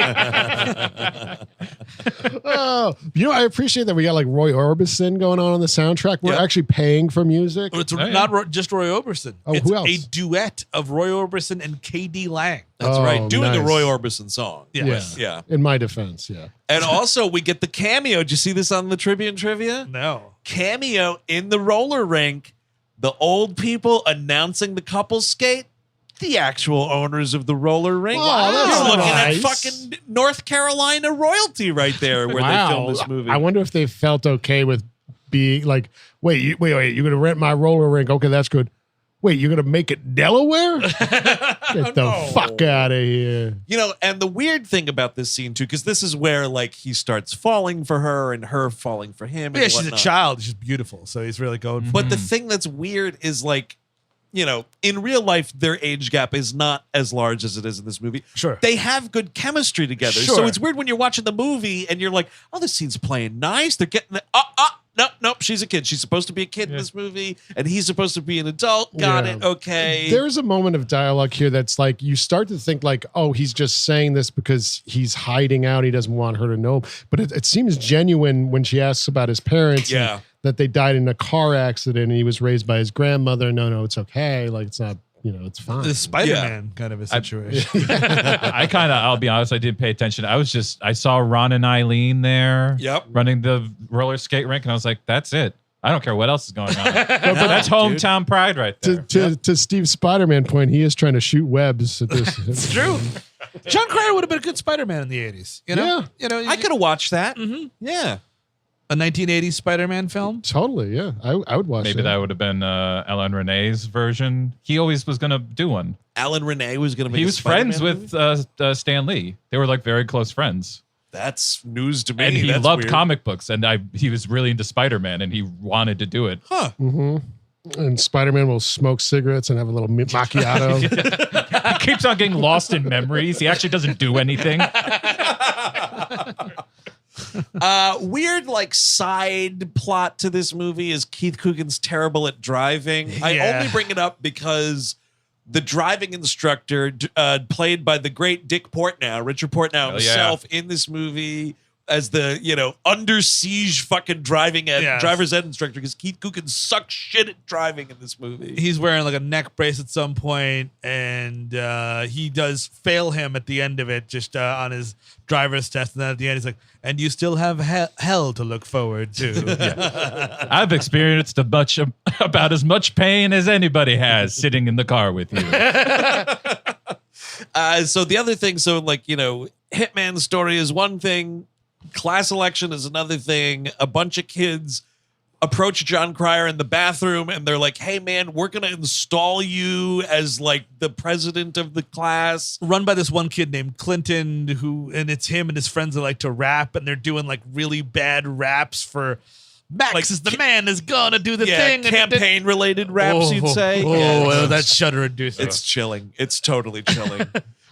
Oh, I appreciate that we got like Roy Orbison going on the soundtrack. We're actually paying for music.
It's not just Roy Orbison.
Oh,
it's
who else?
a duet of Roy Orbison and K.D. Lang.
That's
Oh,
right. Doing a
nice.
Roy Orbison song.
Yes.
Yeah.
In my defense, yeah.
And also, we get the cameo. Did you see this on the trivia?
No.
Cameo in the roller rink. The old people announcing the couple skate. The actual owners of the roller rink.
Wow, that's
You're looking
nice.
at fucking North Carolina royalty right there where they filmed this movie.
I wonder if they felt okay with being like, wait, you're going to rent my roller rink. Okay, that's good. Wait, you're going to make it Delaware? Get the fuck out of here.
And the weird thing about this scene, too, because this is where, like, he starts falling for her and her falling for him. And
Yeah, she's a
whatnot.
child. She's beautiful, so he's really going for
But the thing that's weird is, like, in real life, their age gap is not as large as it is in this movie.
Sure.
They have good chemistry together.
Sure.
So it's weird when you're watching the movie and you're like, oh, this scene's playing nice. They're getting Nope, she's a kid. She's supposed to be a kid in this movie, and he's supposed to be an adult. Got it. Okay.
There's a moment of dialogue here that's like, you start to think like, oh, he's just saying this because he's hiding out. He doesn't want her to know. But it seems genuine when she asks about his parents.
Yeah.
That they died in a car accident and he was raised by his grandmother. No, it's okay. Like, it's not, it's fine.
The Spider-Man kind of a situation.
I'll be honest, I did pay attention. I saw Ron and Eileen there running the roller skate rink, and I was like, that's it. I don't care what else is going on. But that's hometown pride right there.
To Steve's Spider-Man point, he is trying to shoot webs at this.
It's true. John Cryer would have been a good Spider-Man in the 80s.
I could have watched that.
Mm-hmm.
Yeah.
A 1980s Spider-Man film?
Totally, yeah. I would watch
Maybe that would have been Alan Renee's version. He always was going to do one.
Alan Renee was going to make
He was friends with Stan Lee. They were like very close friends.
That's news to me.
And he
That's
loved
weird.
comic books, and he was really into Spider-Man, and he wanted to do it.
Huh.
Mm-hmm. And Spider-Man will smoke cigarettes and have a little macchiato.
He keeps on getting lost in memories. He actually doesn't do anything.
Weird side plot to this movie is Keith Coogan's terrible at driving. I
Yeah.
only bring it up because the driving instructor played by the great Richard Portnow himself in this movie as the under siege fucking driver's ed instructor, because Keith Coogan sucks shit at driving in this movie.
He's wearing a neck brace at some point, and he does fail him at the end of it, just on his driver's test. And then at the end, he's like, "And you still have hell to look forward to."
I've experienced about as much pain as anybody has sitting in the car with you.
So the other thing, Hitman's story is one thing. Class election is another thing. A bunch of kids approach John Cryer in the bathroom and they're like, "Hey man, we're going to install you as the president of the class."
Run by this one kid named Clinton, and it's him and his friends that like to rap, and they're doing really bad raps for Max is the man is gonna do the thing.
Campaign related raps, you'd say.
That's shudder-inducing.
It's chilling. It's totally chilling.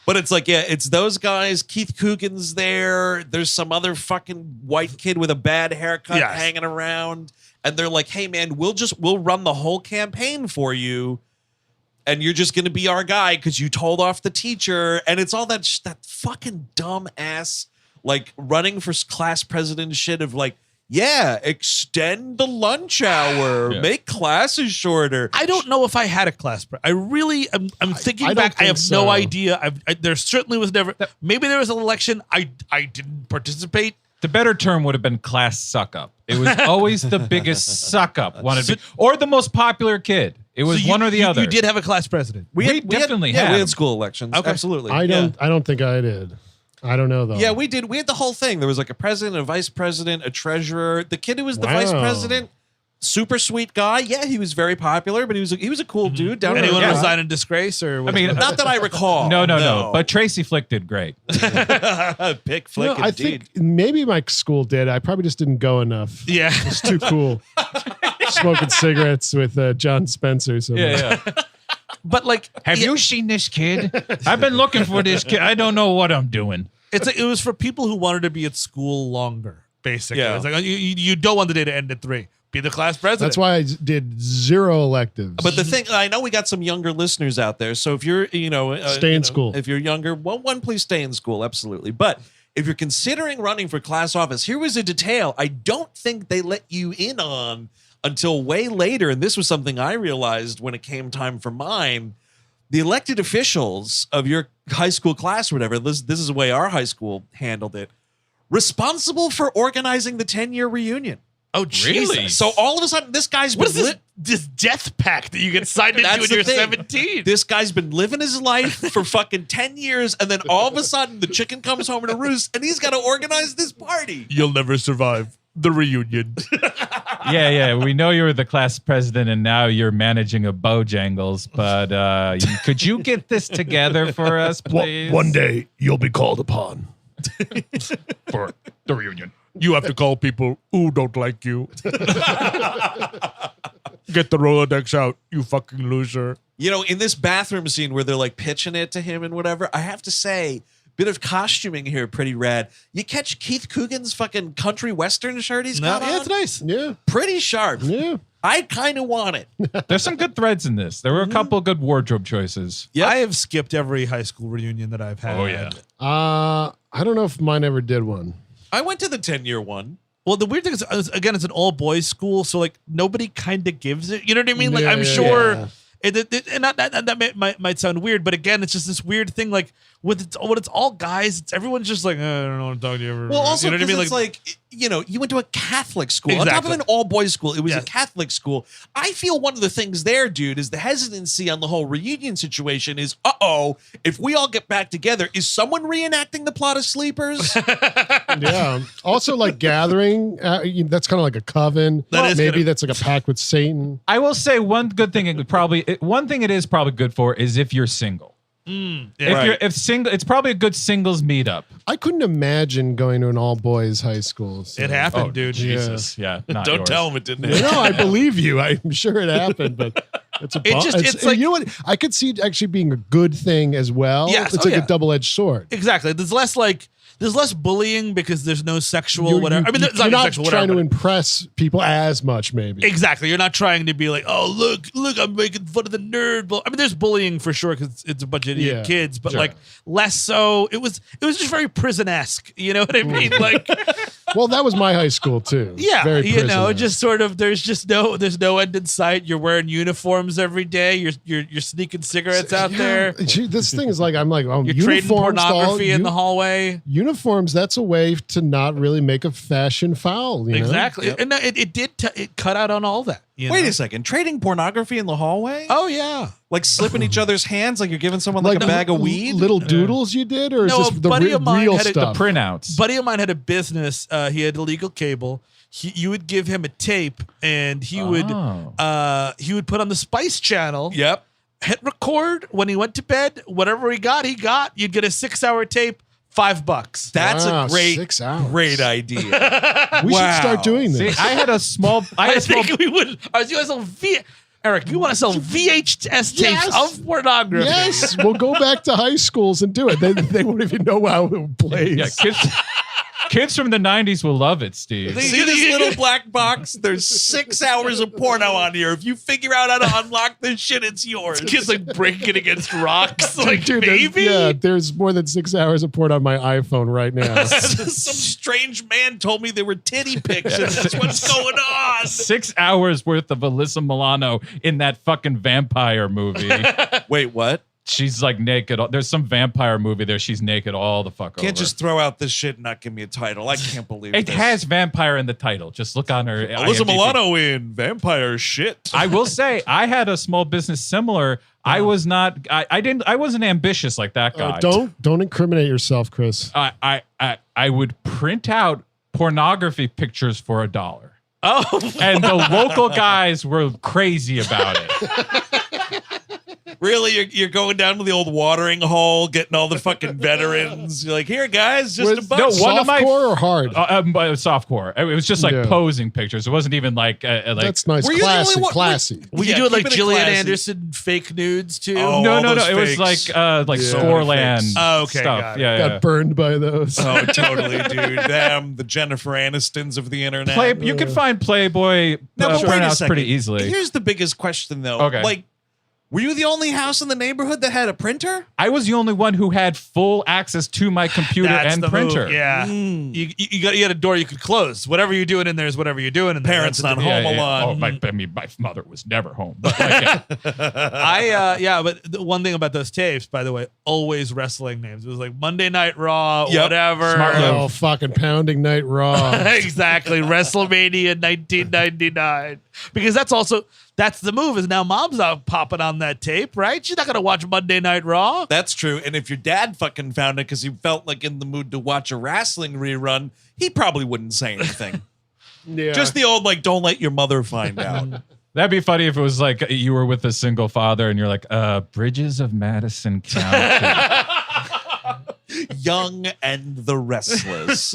But it's it's those guys. Keith Coogan's there. There's some other fucking white kid with a bad haircut hanging around. And they're like, "Hey man, we'll run the whole campaign for you. And you're just going to be our guy because you told off the teacher." And it's all that fucking dumb ass, running for class president shit of extend the lunch hour, make classes shorter.
I don't know if I had a class. I really, I'm thinking
I
back. I have
so.
no idea. There certainly was never. Maybe there was an election. I didn't participate.
The better term would have been class suck up. It was always the biggest suck up, or the most popular kid. It was one or the other.
You did have a class president.
We definitely
had.
had.
We had school elections. Okay. Absolutely.
I don't think I did. I don't know though.
Yeah, we did. We had the whole thing. There was a president, a vice president, a treasurer. The kid who was the vice president, super sweet guy. Yeah, he was very popular, but he was a cool dude. Down
Anyone resign in disgrace, or
not that I recall.
No. But Tracy Flick did great.
Pick Flick.
I think maybe my school did. I probably just didn't go enough.
Yeah,
it's too cool. Smoking cigarettes with John Spencer. So
Yeah.
But
have you seen this kid? I've been looking for this kid. I don't know what I'm doing.
It was for people who wanted to be at school longer. Basically,
Yeah.
It's you don't want the day to end at 3. Be the class president.
That's why I did 0 electives.
But the thing, I know we got some younger listeners out there. So if you're,
stay in school.
If you're younger, please stay in school. Absolutely. But if you're considering running for class office, here was a detail I don't think they let you in on until way later. And this was something I realized when it came time for mine. The elected officials of your high school class or whatever, this is the way our high school handled it, responsible for organizing the 10-year reunion.
Oh, Jesus.
Really?
So all of a sudden, this guy's been
What is this death pact that you get signed into when you're 17?
This guy's been living his life for fucking 10 years, and then all of a sudden, the chicken comes home to roost, and he's got to organize this party.
You'll never survive the reunion.
Yeah. We know you were the class president, and now you're managing a Bojangles. But could you get this together for us, please?
One day, you'll be called upon
for the reunion.
You have to call people who don't like you. Get the Rolodex out, you fucking loser.
You know, in this bathroom scene where they're like pitching it to him and whatever, I have to say, bit of costuming here, pretty rad. You catch Keith Coogan's fucking country western shirt he's got
Yeah,
on?
it's nice.
Yeah.
Pretty sharp.
Yeah.
I kind of want it.
There's some good threads in this. There were a couple good wardrobe choices.
Yep.
I have skipped every high school reunion that I've had.
Oh, yeah.
I don't know if mine ever did one.
I went to the 10-year one.
Well, the weird thing is, again, it's an all boys school, so like nobody kind of gives it. You know what I mean? Like
Yeah,
I'm
yeah,
sure,
yeah.
And that might sound weird, but again, it's just this weird thing. Like when it's all guys, everyone's just like, I don't want to talk to you ever.
Well, also,
you know what I mean?
it's like, you know, you went to a Catholic school. On top
Exactly.
of an all-boys school, it was
Yeah.
a Catholic school. I feel one of the things there, dude, is the hesitancy on the whole reunion situation is, if we all get back together, is someone reenacting the plot of Sleepers?
Yeah. Also, like gathering, that's kind of like a coven.
That is
Maybe
gonna-
that's like a pact with Satan.
I will say one good thing one thing it is probably good for is if you're single. If single, it's probably a good singles meetup.
I couldn't imagine going to an all boys high school. So.
It happened, dude.
Jesus, yeah. Not
Don't
yours.
tell them it didn't
You
happen.
know, I believe you. I'm sure it happened, but it's a
it's like-
you know what? I could see it actually being a good thing as well.
Yes,
It's
oh,
like
yeah.
a double-edged sword.
Exactly. There's less bullying because there's no sexual
You-
whatever.
you-
I mean, it's
you're
not
not
sexual
trying
whatever.
to impress people as much, maybe.
Exactly. You're not trying to be like, oh, look, I'm making fun of the nerd. I mean, there's bullying for sure because it's a bunch of idiot
Yeah,
kids, but
sure.
like less so. It was just very prison-esque. You know what I mean? Like,
Well, that was my high school too.
yeah,
Very
you know,
prison-esque.
just sort of. There's no end in sight. You're wearing uniforms every day. You're sneaking cigarettes out
Yeah.
there.
Gee, this thing is like, I'm like, oh,
You're trading
uniforms,
pornography in the hallway.
uniforms. That's a way to not really make a fashion foul. You know?
Exactly. And it cut out on all that. You
Wait
know?
a second. Trading pornography in the hallway?
Oh yeah.
Like slipping each other's hands like you're giving someone like a bag of weed?
Little doodles you did, or is
No,
this
a
the
buddy of mine
real
had it- the
stuff?
Printouts.
Buddy of mine had a business. He had illegal cable. You would give him a tape, and he would put on the Spice Channel.
Yep.
Hit record when he went to bed. Whatever he got. You'd get a 6-hour tape, $5.
That's
Wow,
a great,
6 hours.
great idea.
We should
Wow.
start doing
See,
this.
I had a small.
I think we would. I was going to sell Eric, you want to sell VHS tapes
Yes.
of pornography?
Yes, we'll go back to high schools and do it. They won't even know how it plays.
Yeah, kids from the 90s will love it, Steve.
See this little black box? There's 6 hours of porno on here. If you figure out how to unlock this shit, it's yours.
Kids like breaking it against rocks. Like,
Dude,
baby.
there's more than 6 hours of porn on my iPhone right now.
Some strange man told me there were titty pics, and that's what's going on.
6 hours worth of Alyssa Milano in that fucking vampire movie.
Wait, what?
She's like naked. There's some vampire movie there. She's naked all the fuck over.
Can't just throw out this shit and not give me a title. I can't believe
It
this.
has vampire in the title. Just look on her.
Alyssa
IMDb.
Milano in vampire shit.
I will say I had a small business similar. I was not. I wasn't ambitious like that guy.
Don't incriminate yourself, Chris.
I would print out pornography pictures for $1.
Oh,
And the local guys were crazy about it.
Really, you're going down to the old watering hole, getting all the fucking veterans. You're like, here, guys, just a
Was-
buck.
no, one of my-
Softcore or hard?
Softcore. It was just like
Yeah.
posing pictures. It wasn't even like
That's nice.
Were you the only
Classy,
one-
classy.
Will
Yeah,
you do it like
keep it
Gillian
classy.
Anderson fake nudes too?
Oh,
no.
all those
It was
fakes.
like
Yeah.
Scoreland
Fakes.
Oh, okay,
stuff.
got it.
Yeah,
Got
yeah.
burned by those.
Oh, totally, dude. Them, the Jennifer Anistons of the internet.
You could find Playboy
No, but wait a
printouts
second.
pretty easily.
Here's the biggest question, though.
Okay.
Like, were you the only house in the neighborhood that had a printer?
I was the only one who had full access to my computer
That's
and
the
printer.
move. Yeah, you got a door you could close. Whatever you're doing in there is whatever you're doing in there.
Parents
That's
not
the-
home alone.
Oh, my mother was never home. But like, yeah.
But the one thing about those tapes, by the way, always wrestling names. It was like Monday Night Raw,
Yep.
whatever.
Smart move.
Oh, fucking pounding night raw.
Exactly. WrestleMania 1999. Because that's the move is now mom's not popping on that tape, right? She's not going to watch Monday Night Raw.
That's true. And if your dad fucking found it because he felt like in the mood to watch a wrestling rerun, he probably wouldn't say anything.
Yeah.
Just the old, like, don't let your mother find out.
that'd be funny if it was like you were with a single father and you're like, Bridges of Madison County.
Young and the Restless.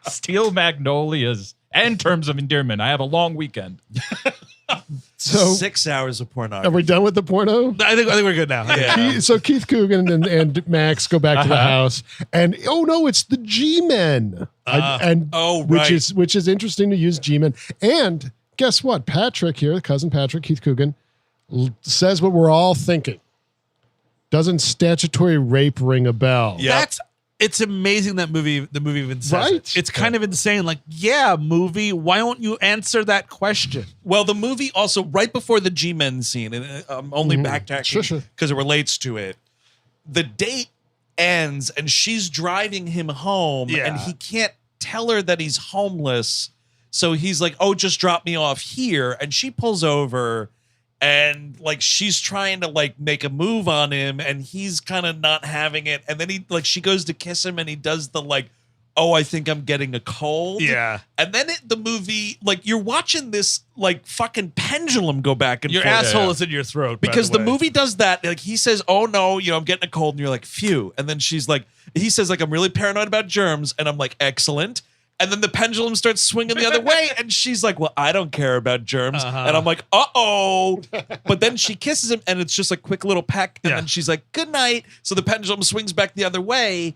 Steel Magnolias and Terms of Endearment. I have a long weekend.
So
6 hours of
are
pornography.
we done with the porno?
I think we're good now.
Yeah.
So Keith Coogan and Max go back to the house, and oh no, it's the G-men, which is interesting to use G-men. And guess what? Patrick here, cousin Patrick, Keith Coogan, says what we're all thinking. Doesn't statutory rape ring a bell?
Yeah.
It's amazing that the movie even says
Right?
it. It's kind of insane. Like, yeah, movie, why don't you answer that question?
Well, the movie also, right before the G-Men scene, and I'm only backtracking because it relates to it, the date ends and she's driving him home and he can't tell her that he's homeless. So he's like, oh, just drop me off here. And she pulls over and like she's trying to like make a move on him and he's kind of not having it. And then she goes to kiss him and he does the like, oh, I think I'm getting a cold.
Yeah.
And then the movie, like you're watching this like fucking pendulum go back and
Your
forth.
asshole is in your throat.
Because
by
the
way.
movie does that. Like he says, oh no, I'm getting a cold. And you're like, phew. And then she's like, he says like, I'm really paranoid about germs. And I'm like, excellent. And then the pendulum starts swinging the other way. And she's like, well, I don't care about germs. And I'm like, uh-oh. But then she kisses him and it's just a quick little peck. And then she's like, good night. So the pendulum swings back the other way.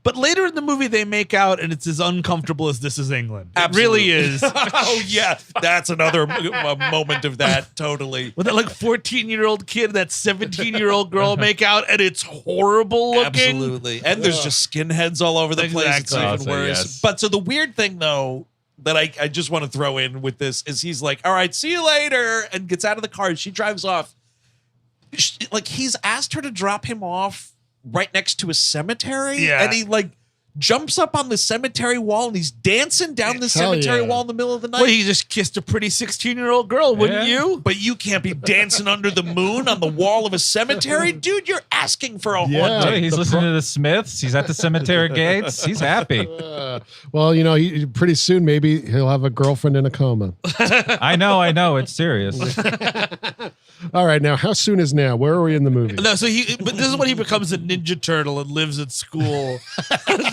But later in the movie, they make out, and it's as uncomfortable as This Is England.
Absolutely.
It really is.
Oh, yeah. That's another moment of that. Totally.
With that like 14-year-old kid and that 17-year-old girl make out, and it's horrible looking.
Absolutely. And there's just skinheads all over the place. It's
Exactly.
even worse.
Yes.
But so the weird thing, though, that I just want to throw in with this is he's like, all right, see you later, and gets out of the car. She drives off. Like, he's asked her to drop him off right next to a cemetery.
Yeah.
And he, like, jumps up on the cemetery wall and he's dancing down the
Hell
cemetery
yeah.
wall in the middle of the night.
Well, he just kissed a pretty 16-year-old girl, wouldn't you?
But you can't be dancing under the moon on the wall of a cemetery. Dude, you're asking for a
Yeah.
haunting.
Hey, he's listening to the Smiths. He's at the cemetery gates. He's happy.
Well, he pretty soon maybe he'll have a girlfriend in a coma.
I know. It's serious.
All right, now how soon is now? Where are we in the movie?
No, but this is when he becomes a Ninja Turtle and lives at school,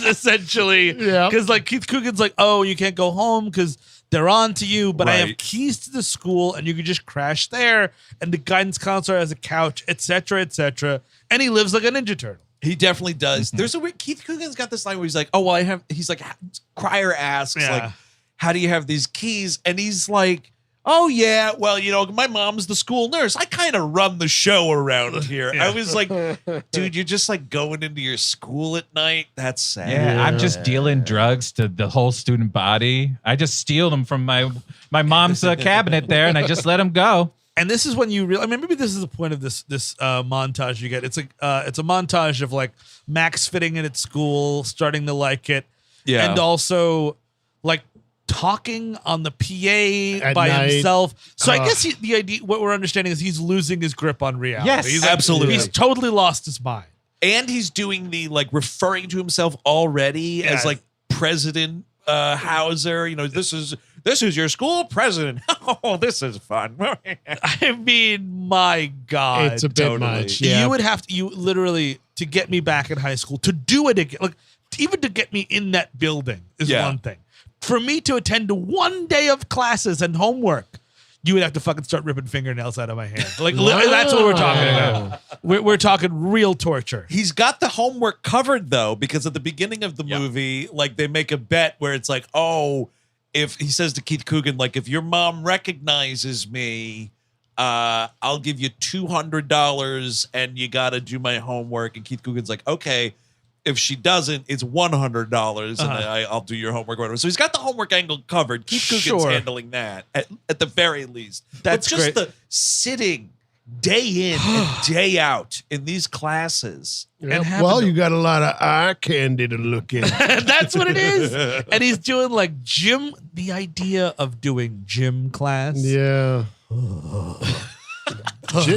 essentially.
Yeah.
Because like Keith Coogan's like, oh, you can't go home because they're on to you, but I have
Right.
keys to the school and you can just crash there. And the guidance counselor has a couch, etc., etc. And he lives like a Ninja Turtle.
He definitely does. There's a weird, Keith Coogan's got this line where he's like, oh, well, he's like, Crier asks, like, how do you have these keys? And he's like, oh, yeah, well, my mom's the school nurse. I kind of run the show around here. I was like, dude, you're just like going into your school at night. That's sad.
Yeah, I'm just dealing drugs to the whole student body. I just steal them from my mom's cabinet there, and I just let them go.
And this is when you really, I mean, maybe this is the point of this montage you get. It's like it's a montage of like Max fitting in at school, starting to like it, and also like talking on the PA
At
by
night.
himself. So I guess the idea, what we're understanding is he's losing his grip on reality.
Yes,
He's like-
absolutely.
He's totally lost his mind.
And he's doing the like referring to himself already as like President Hauser. This is your school president. Oh, this is fun.
I mean, my God.
It's a bit much.
You
Yeah.
would have to, you literally, to get me back in high school, to do it again, like even to get me in that building is one thing. For me to attend to one day of classes and homework, you would have to fucking start ripping fingernails out of my hand. Like that's what we're talking about. We're talking real torture.
He's got the homework covered though, because at the beginning of the movie, like they make a bet where it's like, oh, if he says to Keith Coogan, like, if your mom recognizes me, I'll give you $200 and you got to do my homework. And Keith Coogan's like, okay. If she doesn't, it's $100 and I'll do your homework or whatever. So he's got the homework angle covered. Keith Coogan's handling that at the very least.
That's
but just
great.
the sitting day in and day out in these classes.
Yep. Well, you got a lot of eye candy to look at.
That's what it is. And he's doing like the idea of doing gym class.
Yeah.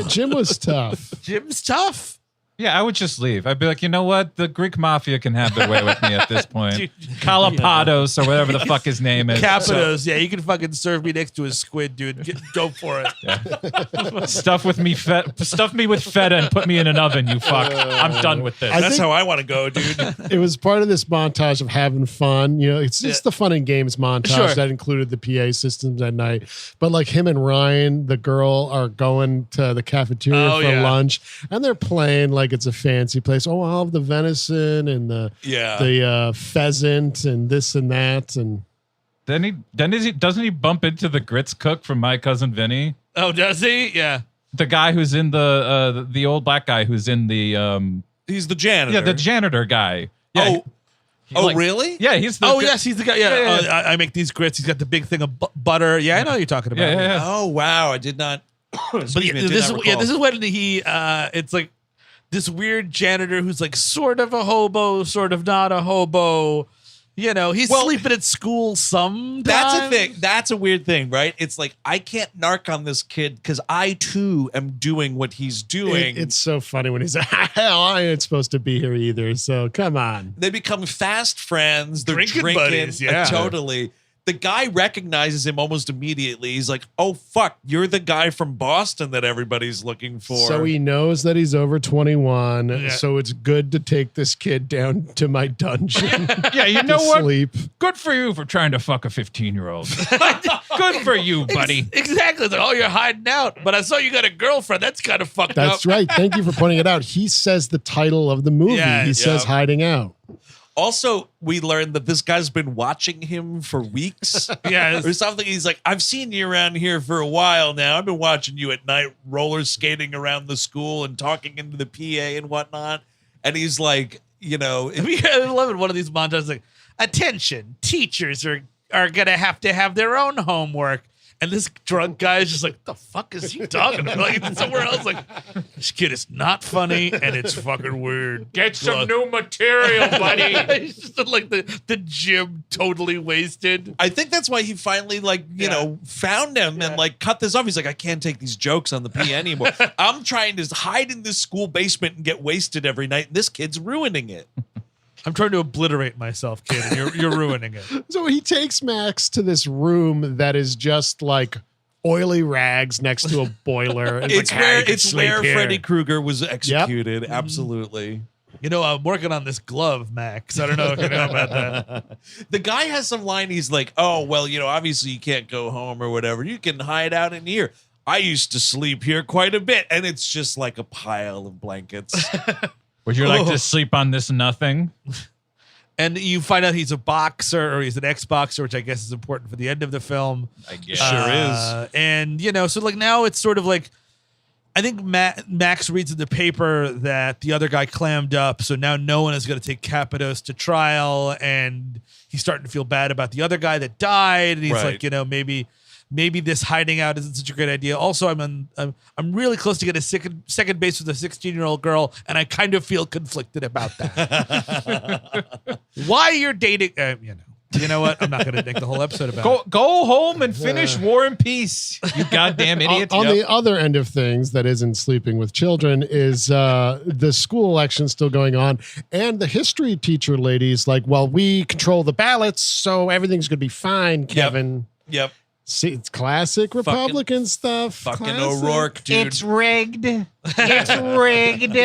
Jim was tough.
Gym's tough.
Yeah, I would just leave. I'd be like, you know what? The Greek mafia can have their way with me at this point. Kalapados or whatever the fuck his name is.
Capitos, yeah, you can fucking serve me next to a squid, dude. Go for it.
Stuff me with feta and put me in an oven, you fuck. I'm done with this.
That's how I want to go, dude.
It was part of this montage of having fun. You know, it's the fun and games montage
Sure.
that included the PA systems at night. But like him and Ryan, the girl, are going to the cafeteria for lunch, and they're playing like it's a fancy place. Oh, I'll have the venison and the pheasant and this and that. And
doesn't he bump into the grits cook from My Cousin Vinny?
Oh, does he? Yeah.
The guy who's in the old black guy who's in the
He's the janitor.
yeah, the janitor guy. Yeah.
Really?
Yeah, he's the
Yes, he's the guy. Yeah, I make these grits. He's got the big thing of butter. Yeah, I know what you're talking about.
Yeah.
Oh, wow. I did not.
But this is when he it's like this weird janitor who's like sort of a hobo, sort of not a hobo. You know, he's sleeping at school sometimes.
That's a thing. That's a weird thing, right? It's like, I can't narc on this kid because I, too, am doing what he's doing.
it's so funny when he's like, hell, I ain't supposed to be here either. So come on.
They become fast friends. They're
Drinking
drinking.
buddies, yeah.
Totally. The guy recognizes him almost immediately. He's like, oh, fuck, you're the guy from Boston that everybody's looking for.
So he knows that he's over 21.
Yeah.
So it's good to take this kid down to my dungeon.
Yeah, you know what?
Sleep.
Good for you for trying to fuck a 15-year-old. Good for you, buddy.
Exactly. It's like, oh, you're hiding out. But I saw you got a girlfriend. That's kind of fucked up.
That's right. Thank you for pointing it out. He says the title of the movie.
Yeah,
he says hiding out.
Also, we learned that this guy's been watching him for weeks.
Yeah.
Or something. He's like, I've seen you around here for a while now. I've been watching you at night, roller skating around the school and talking into the PA and whatnot. And he's like, you know,
I love it. One of these montages like, attention, teachers are going to have their own homework. And this drunk guy is just like, the fuck is he talking about? Like somewhere else, like, this kid is not funny and it's fucking weird.
Get some new material, buddy.
He's just in, like the gym, totally wasted.
I think that's why he finally, like, you know, found him and like cut this off. He's like, I can't take these jokes on the PA anymore. I'm trying to hide in this school basement and get wasted every night. This kid's ruining it.
I'm trying to obliterate myself, kid, and you're ruining it.
So he takes Max to this room that is just like oily rags next to a boiler. And
It's
like,
where
"Hey,
it's
sleep
where
here."
Freddy Krueger was executed. Absolutely.
You know, I'm working on this glove, Max. I don't know if you know about that.
The guy has some line. He's like, oh, well, you know, obviously you can't go home or whatever. You can hide out in here. I used to sleep here quite a bit. And it's just like a pile of blankets.
Would you like to sleep on this nothing?
And you find out he's a boxer or he's an ex-boxer, which I guess is important for the end of the film.
I guess.
Sure is.
And, you know, so like now it's sort of like, I think Max reads in the paper that the other guy clammed up. So now no one is going to take Capitos to trial. And he's starting to feel bad about the other guy that died. And he's like, you know, maybe this hiding out isn't such a great idea. Also, I'm really close to getting a second base with a 16-year-old girl, and I kind of feel conflicted about that. Why you're dating? You know what? I'm not going to make the whole episode about it.
Go home and finish War and Peace. You goddamn idiot.
On the other end of things, that isn't sleeping with children, is the school election still going on, and the history teacher lady's like, "Well, we control the ballots, so everything's going to be fine, Kevin."
Yep.
See, it's classic Republican stuff.
Fucking
Classic.
O'Rourke, dude.
It's rigged. It's rigged.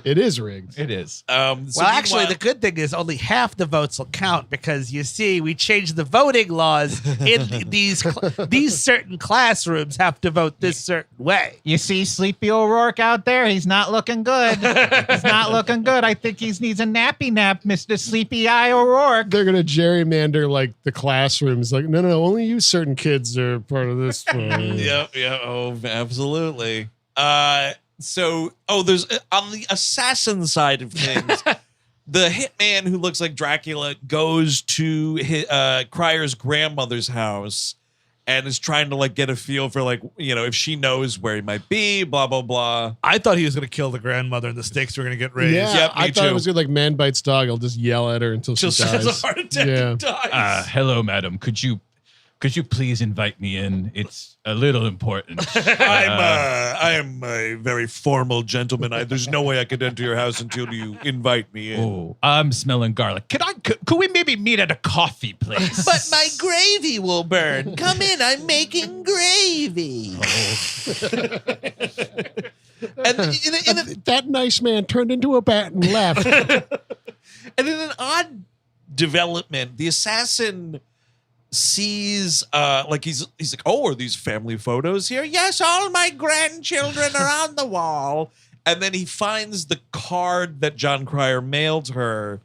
It is rigged.
It is.
So
Well, actually,
meanwhile-
the good thing is only half the votes will count because you see, we changed the voting laws in these certain classrooms have to vote this certain way.
You see Sleepy O'Rourke out there? He's not looking good. He's not looking good. I think he needs a nappy nap, Mr. Sleepy Eye O'Rourke.
They're gonna gerrymander like the classrooms. Like, no, only you certain kids are part of this.
Yeah. Oh, absolutely. There's on the assassin side of things, the hitman who looks like Dracula goes to Cryer's grandmother's house and is trying to like get a feel for like, you know, if she knows where he might be, blah, blah, blah.
I thought he was going to kill the grandmother and the stakes were going to get raised.
Yeah,
Yep, me
I thought
too.
it was good. Like man bites dog. I'll just yell at her until she
Till she has a
dies.
heart attack
Yeah.
and dies.
Hello, madam. Could you Could you please invite me in? It's a little important.
I am a very formal gentleman. There's no way I could enter your house until you invite me in.
Oh, I'm smelling garlic. Could we maybe meet at a coffee place?
But my gravy will burn. Come in, I'm making gravy. And
That nice man turned into a bat and left.
in an odd development, the assassin sees he's like, oh, are these family photos here? Yes, all my grandchildren are on the wall. And then he finds the card that John Cryer mailed her.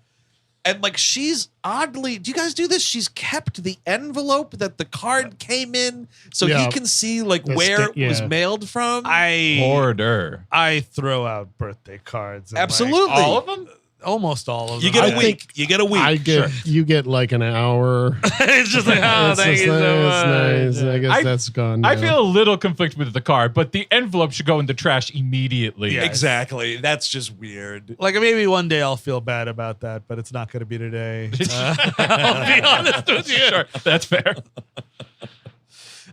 And like, she's oddly, do you guys do this? She's kept the envelope that the card came in so he can see like where it was mailed from.
Hoarder.
I throw out birthday cards. and, like,
Absolutely.
All of them?
almost all of them.
You get a
I
week. You get a week.
You get like an hour.
It's just like, oh,
It's
thank
just
you so much.
nice. I guess that's gone now.
I feel a little conflicted with the card, but the envelope should go in the trash immediately.
Yeah.
Exactly. That's just weird.
Like maybe one day I'll feel bad about that, but it's not going to be today. I'll be honest with you.
Sure, that's fair.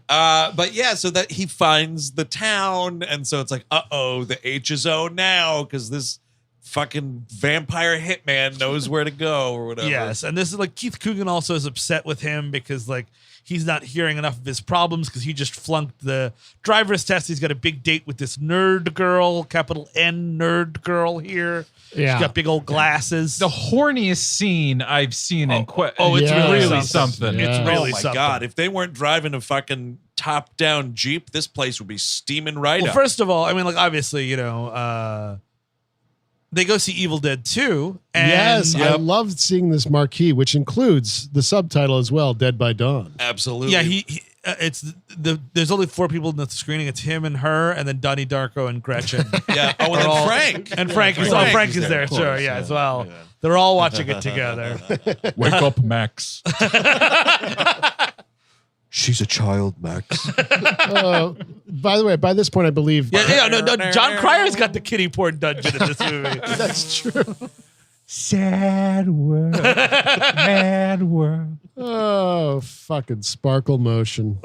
But yeah, so that he finds the town, and so it's like, uh-oh, the H is O now, because this fucking vampire hitman knows where to go or whatever.
Yes, and this is like Keith Coogan also is upset with him because like he's not hearing enough of his problems because he just flunked the driver's test. He's got a big date with this nerd girl, capital N nerd girl here.
Yeah.
She's got big old glasses.
The horniest scene I've seen in quite.
oh, it's
Yeah.
really
Something.
something.
Yeah.
It's really
Oh my
something.
God. If they weren't driving a fucking top-down Jeep, this place would be steaming right
Well,
up.
first of all, I mean, like obviously, you know, they go see Evil Dead 2. And
Yes, I loved seeing this marquee, which includes the subtitle as well, Dead by Dawn.
Absolutely.
yeah, it's there's only 4 people in the screening. It's him and her, and then Donnie Darko and Gretchen.
Yeah. Oh, and then
all-
Frank.
And Frank is there,
of
sure,
course,
yeah, as well. They're all watching it together.
Wake up, Max.
She's a child, Max.
By the way, by this point, I believe
No, John Cryer's got the kiddie porn dungeon in this movie.
that's true.
Sad world, mad world.
Oh, fucking sparkle motion.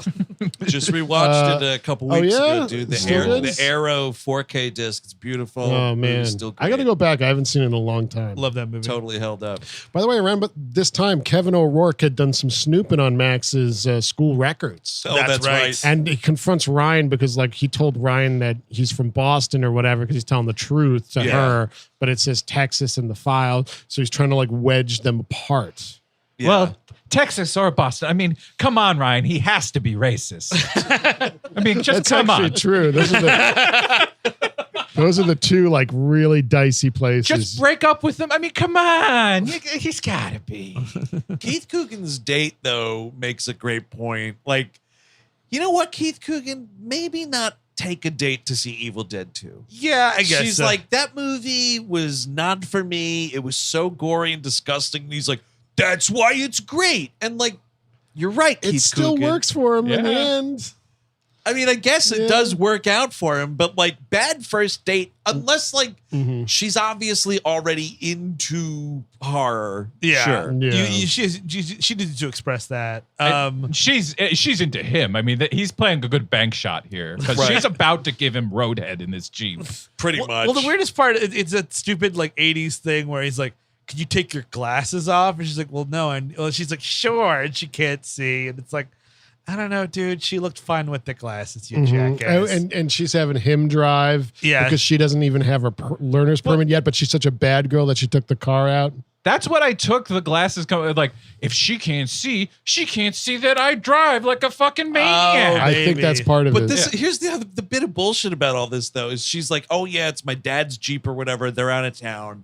Just rewatched it a couple weeks
yeah?
ago, dude.
Still
The
is?
Arrow 4K disc. It's beautiful.
Oh, man.
Movie's still
I got to
great.
go back. I haven't seen it in a long time.
Love that movie.
Totally held up.
By the way, around this time, Kevin O'Rourke had done some snooping on Max's school records.
Oh,
That's
that's
right.
right.
And he confronts Ryan because, like, he told Ryan that he's from Boston or whatever because he's telling the truth to
Yeah.
her, but it says Texas in the file. So he's trying to, like, wedge them apart.
Yeah.
Well, Texas or Boston. I mean, come on, Ryan. He has to be racist. I mean, just
That's
come
actually
on.
true. Those are the two, like, really dicey places.
Just break up with him. I mean, come on. He's got to be.
Keith Coogan's date, though, makes a great point. Like, you know what, Keith Coogan? Maybe not take a date to see Evil Dead 2.
Yeah, I guess
She's
so.
like, that movie was not for me. It was so gory and disgusting. And he's like, that's why it's great. And like, you're right,
it
Keith
still
Coogan.
works for him in the
Yeah.
end.
I mean, I guess it
Yeah.
does work out for him, but like, bad first date, unless like she's obviously already into horror.
yeah,
Sure.
Yeah.
She needed to express that.
She's into him. I mean, he's playing a good bank shot here because
Right.
she's about to give him roadhead in this Jeep.
Pretty much.
Well, the weirdest part, it's that stupid like 80s thing where he's like, can you take your glasses off? And she's like, well, no. And she's like, sure. And she can't see. And it's like, I don't know, dude. She looked fine with the glasses, you jackass.
Oh, and she's having him drive
Yeah.
because she doesn't even have her learner's permit yet, but she's such a bad girl that she took the car out.
That's what I took the glasses. Like, if she can't see that I drive like a fucking maniac.
I think that's part of
But
it.
this here's the bit of bullshit about all this though is she's like, oh yeah, it's my dad's Jeep or whatever. They're out of town,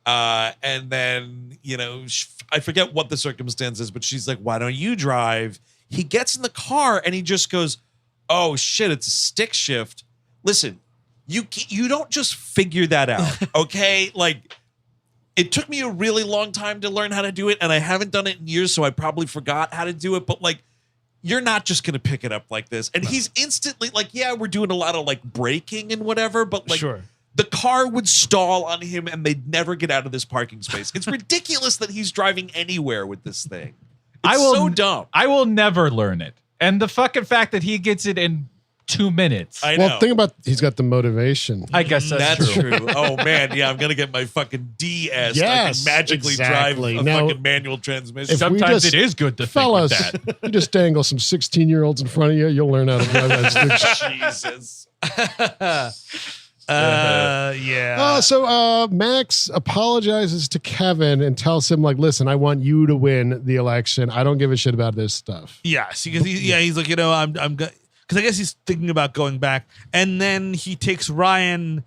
and then you know I forget what the circumstance is, but she's like, why don't you drive? He gets in the car and he just goes, oh shit, it's a stick shift. Listen, you don't just figure that out, okay? Like. It took me a really long time to learn how to do it, and I haven't done it in years, so I probably forgot how to do it. But like, you're not just gonna pick it up like this. And he's instantly like, yeah, we're doing a lot of like braking and whatever, but like
Sure.
the car would stall on him and they'd never get out of this parking space. It's ridiculous that he's driving anywhere with this thing.
I will
so dumb.
I will never learn it. And the fucking fact that he gets it in 2 minutes.
I know.
Well, think about he's got the motivation.
I guess that's
true. Oh man, yeah, I'm gonna get my fucking DS. I
Yes,
can magically
exactly.
drive a
Now,
fucking manual transmission.
if we
Sometimes
just-
it is good to
Fellas,
think with that.
you just dangle some 16-year-olds in front of you, you'll learn how to drive that stick.
Jesus.
Yeah.
So Max apologizes to Kevin and tells him, like, listen, I want you to win the election. I don't give a shit about this stuff.
Yes, because he's like, I'm because I guess he's thinking about going back, and then he takes Ryan.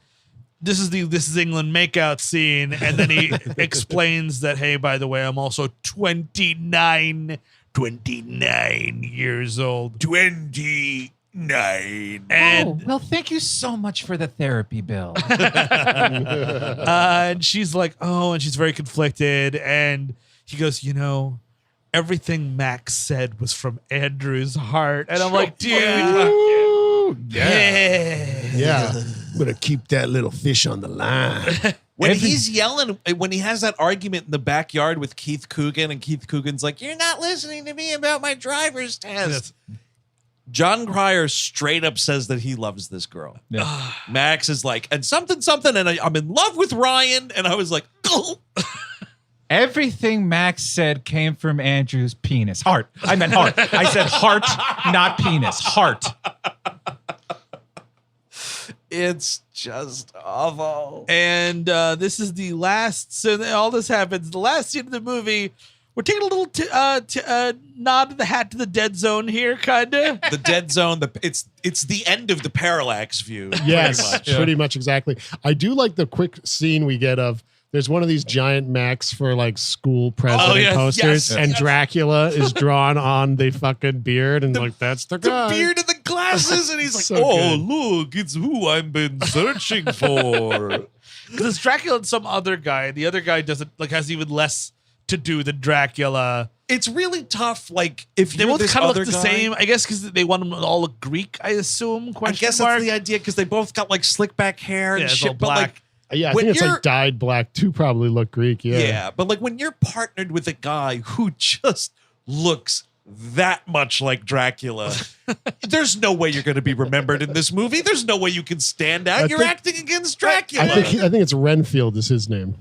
This is England makeout scene, and then he explains that, hey, by the way, I'm also 29 years old.
29.
And
well, thank you so much for the therapy bill.
and she's like, oh, and she's very conflicted, and he goes, everything Max said was from Andrew's heart, and I'm like, dude,
Yeah. I'm going to keep that little fish on the line.
When he's yelling, when he has that argument in the backyard with Keith Coogan, and Keith Coogan's like, you're not listening to me about my driver's test. John Cryer straight up says that he loves this girl.
Yeah.
Max is like, and something, and I'm in love with Ryan. And I was like, oh.
Everything Max said came from Andrew's penis. Heart. I meant heart. I said heart, not penis. Heart.
It's just awful.
And this is the last. So all this happens. The last scene of the movie. We're taking a little nod of the hat to the dead zone here, kinda.
The dead zone. It's the end of the parallax view.
Yes,
pretty much.
pretty much exactly. I do like the quick scene we get of there's one of these giant Max for like school president posters, and Dracula is drawn on the fucking beard, and like that's the
The
guy.
beard and the glasses, and he's like,
So
"Oh,
good.
look, it's who I've been searching for."
Because it's Dracula and some other guy. The other guy doesn't has even less to do than Dracula.
It's really tough. Like if
They
you're
both
this
kind of
other
look the
guy,
same. I guess because they want them to all look Greek. I assume.
I guess that's the idea because they both got like slick back hair and
Yeah, it's all
shit. But like,
black.
Yeah, I
when
think it's
you're-
like dyed black too. Probably look Greek.
yeah, but like when you're partnered with a guy who just looks that much like Dracula, there's no way you're going to be remembered in this movie. There's no way you can stand out. You're acting against Dracula.
I think it's Renfield is his name.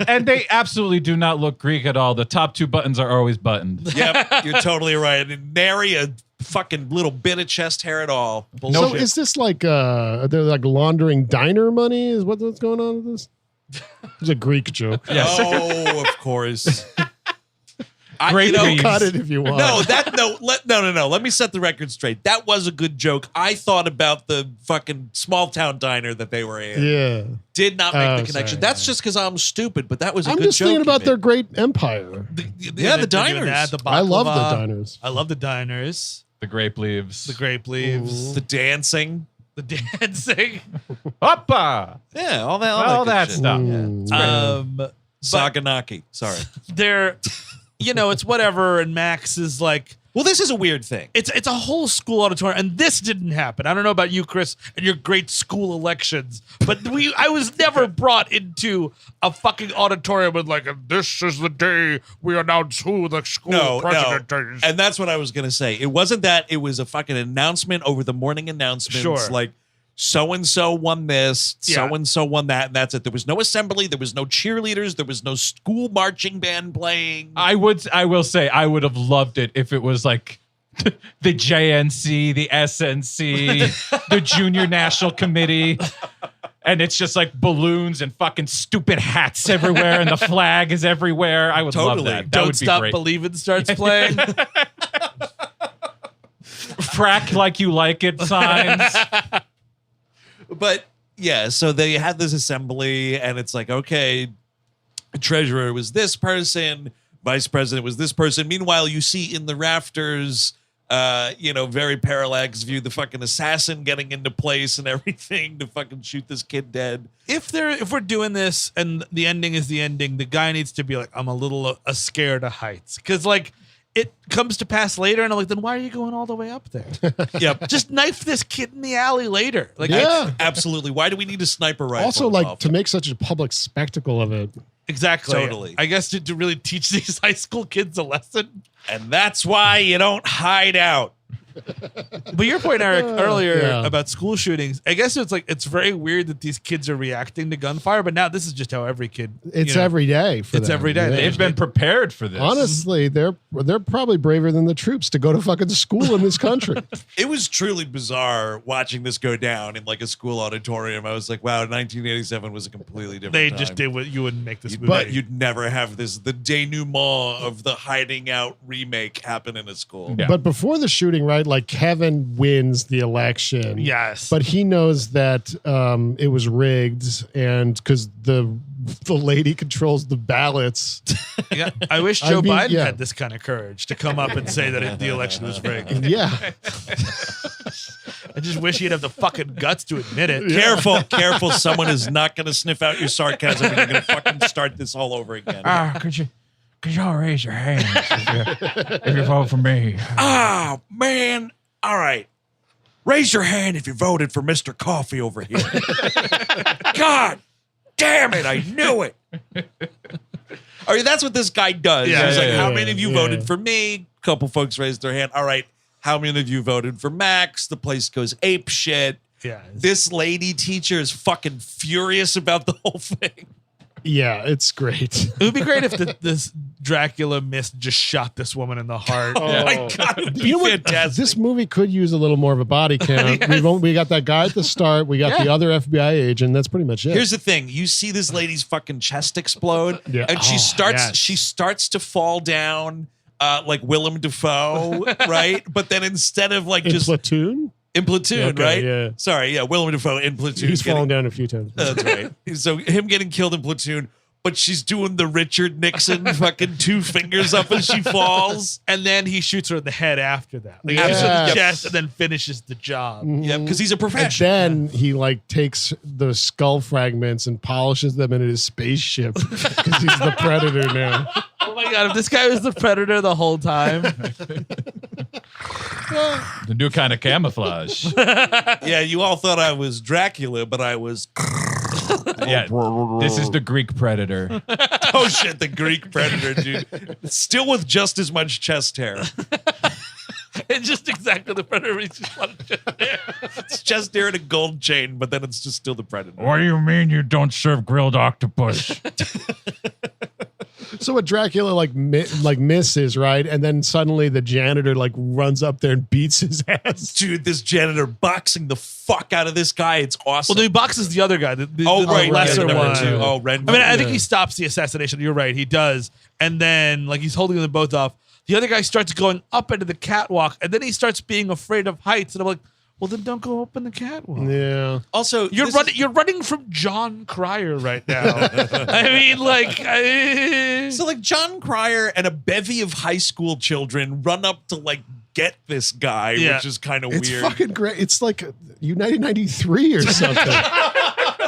And they absolutely do not look Greek at all. The top two buttons are always buttoned.
Yep, you're totally right. And nary a fucking little bit of chest hair at all.
So
Bullshit.
is this like they're like laundering diner money? Is what's going on with this? It's a Greek joke.
Yes.
Oh, of course.
Great Reeves.
Cut it if you want.
No. Let me set the record straight. That was a good joke. I thought about the fucking small town diner that they were in.
Yeah.
Did not make
Oh,
the connection.
sorry.
That's just because I'm stupid, but that was a
I'm
good
just
joke.
thinking
you
about
made.
their great empire.
Yeah, the diners.
I love the
baklava.
diners.
I love the diners.
The grape leaves.
The grape leaves.
The dancing.
The dancing.
Hoppa!
Yeah, all
All
good
that
shit.
stuff.
Mm.
Saganaki. Sorry.
They're, it's whatever. And Max is like,
Well, this is a weird thing.
it's a whole school auditorium, and this didn't happen. I don't know about you, Chris, and your great school elections, but I was never brought into a fucking auditorium with like, this is the day we announce who the school president is.
And that's what I was going to say. It wasn't that. It was a fucking announcement over the morning announcements.
Sure.
Like, so-and-so won this,
Yeah.
so-and-so won that, and that's it. There was no assembly. There was no cheerleaders. There was no school marching band playing.
I will say I would have loved it if it was like the JNC, the SNC, the Junior National Committee. And it's just like balloons and fucking stupid hats everywhere, and the flag is everywhere. I would love
Totally.
that. That
Don't
would be
Stop
great.
Believing starts playing.
Frack like you like it signs.
But yeah, so they had this assembly, and it's like, okay, treasurer was this person, vice president was this person. Meanwhile, you see in the rafters, very parallax view, the fucking assassin getting into place and everything to fucking shoot this kid dead.
If we're doing this and the ending is the ending, the guy needs to be like, I'm a little scared of heights, because like it comes to pass later, and I'm like, then why are you going all the way up there?
Yep.
Just knife this kid in the alley later. Like,
Yeah.
Absolutely. Why do we need a sniper rifle?
Also, like
involved?
to make such a public spectacle of it.
Exactly.
Totally.
I guess to really teach these high school kids a lesson.
And that's why you don't hide out.
But your point, Eric, earlier
Yeah.
about school shootings, I guess it's very weird that these kids are reacting to gunfire, but now this is just how every kid.
It's every day for
It's
them.
every day.
Yeah.
They've been prepared for this.
Honestly, they're probably braver than the troops to go to fucking school in this country.
It was truly bizarre watching this go down in like a school auditorium. I was like, wow, 1987 was a completely different
They
time.
just did what you wouldn't make this movie.
But you'd never have this, the denouement of the hiding out remake happen in a school.
Yeah.
But before the shooting, right, like Kevin wins the election.
Yes.
But he knows that it was rigged, and because the lady controls the ballots.
Yeah, I wish
I
Joe
mean,
Biden
yeah.
had this kind of courage to come up and say that the election was rigged.
Yeah.
I just wish he'd have the fucking guts to admit it.
Careful. Someone is not going to sniff out your sarcasm and you're going to fucking start this all over again.
Could y'all raise your hands if you vote for me?
Ah, man. All right. Raise your hand if you voted for Mr. Coffee over here. God damn it. I knew it. All right, that's what this guy does.
Yeah,
He's
yeah,
like,
yeah,
how
yeah,
many of you
yeah.
voted for me? A couple folks raised their hand. All right. How many of you voted for Max? The place goes ape shit.
Yeah.
This lady teacher is fucking furious about the whole thing.
Yeah, it's great.
It would be great if this Dracula mist just shot this woman in the heart.
Oh my God, it would be
You know what?
fantastic.
This movie could use a little more of a body count. We got that guy at the start. We got the other FBI agent. That's pretty much it.
Here's the thing: you see this lady's fucking chest explode,
Yeah.
and she
yes.
starts to fall down like Willem Dafoe, right? But then instead of like
in
just
Platoon.
in Platoon,
Okay,
right?
yeah.
Sorry, yeah, Willem Dafoe in Platoon.
He's
getting-
fallen down a few times.
That's right. So him getting killed in Platoon, but she's doing the Richard Nixon fucking 2 fingers up as she falls.
And then he shoots her in the head after that. Like,
Yes.
shoots her in the chest and then finishes the job.
Yeah, because he's a
And
professional.
then he like takes the skull fragments and polishes them into his spaceship because he's the predator now.
Oh my God, if this guy was the predator the whole time.
The new kind of camouflage.
Yeah, you all thought I was Dracula, but I was.
Yeah, this is the Greek predator.
Oh shit, the Greek predator, dude. Still with just as much chest hair.
It's just exactly the predator. He's just wanted to-
It's chest hair and a gold chain, but then it's just still the predator.
What do you mean you don't serve grilled octopus?
So what Dracula like misses, right? And then suddenly the janitor like runs up there and beats his ass.
Dude, this janitor boxing the fuck out of this guy. It's awesome.
Well, he boxes the other guy, the
right,
lesser
yeah, number
one.
2. Oh, Red.
I mean, I think
Yeah.
he stops the assassination. You're right, he does. And then, like, he's holding them both off. The other guy starts going up into the catwalk, and then he starts being afraid of heights. And I'm like, well, then don't go up in the catwalk.
Yeah.
Also,
You're
this
running.
is-
You're running from John Cryer right now. I mean, like,
So like John Cryer and a bevy of high school children run up to like get this guy,
Yeah.
which is kind of
It's
weird.
fucking great. It's like United 93 or something.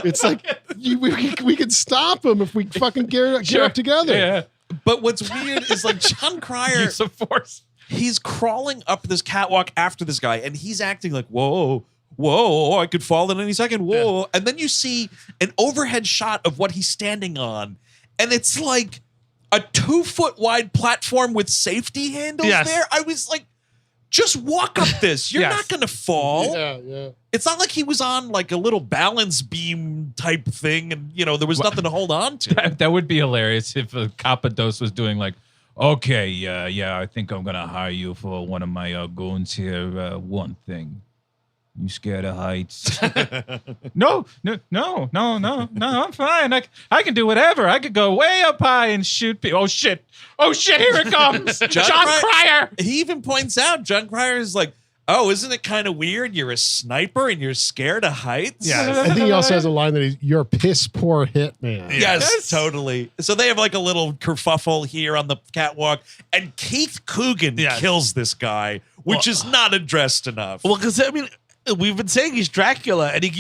It's like we can stop him if we fucking get up together.
Yeah.
But what's weird is like John Cryer,
Use of force.
he's crawling up this catwalk after this guy, and he's acting like, whoa, I could fall in any second. Whoa. And then you see an overhead shot of what he's standing on, and it's like a 2-foot wide platform with safety handles
Yes.
there. I was like, just walk up this. You're
Yes.
not going to fall.
Yeah.
It's not like he was on like a little balance beam type thing and, there was nothing to hold on to.
That would be hilarious if Capados was doing like, okay, yeah, I think I'm gonna hire you for one of my goons here. One thing, you scared of heights? No, I'm fine. I can do whatever. I could go way up high and shoot people. Oh shit, here it comes, John Cryer.
He even points out, John Cryer is like, oh, isn't it kind of weird? You're a sniper and you're scared of heights?
Yeah.
I think he also has a line that you're a piss poor hitman.
Yes, totally. So they have like a little kerfuffle here on the catwalk, and Keith Coogan
Yes.
kills this guy, which is not addressed enough.
well, because I mean, we've been saying he's Dracula, and he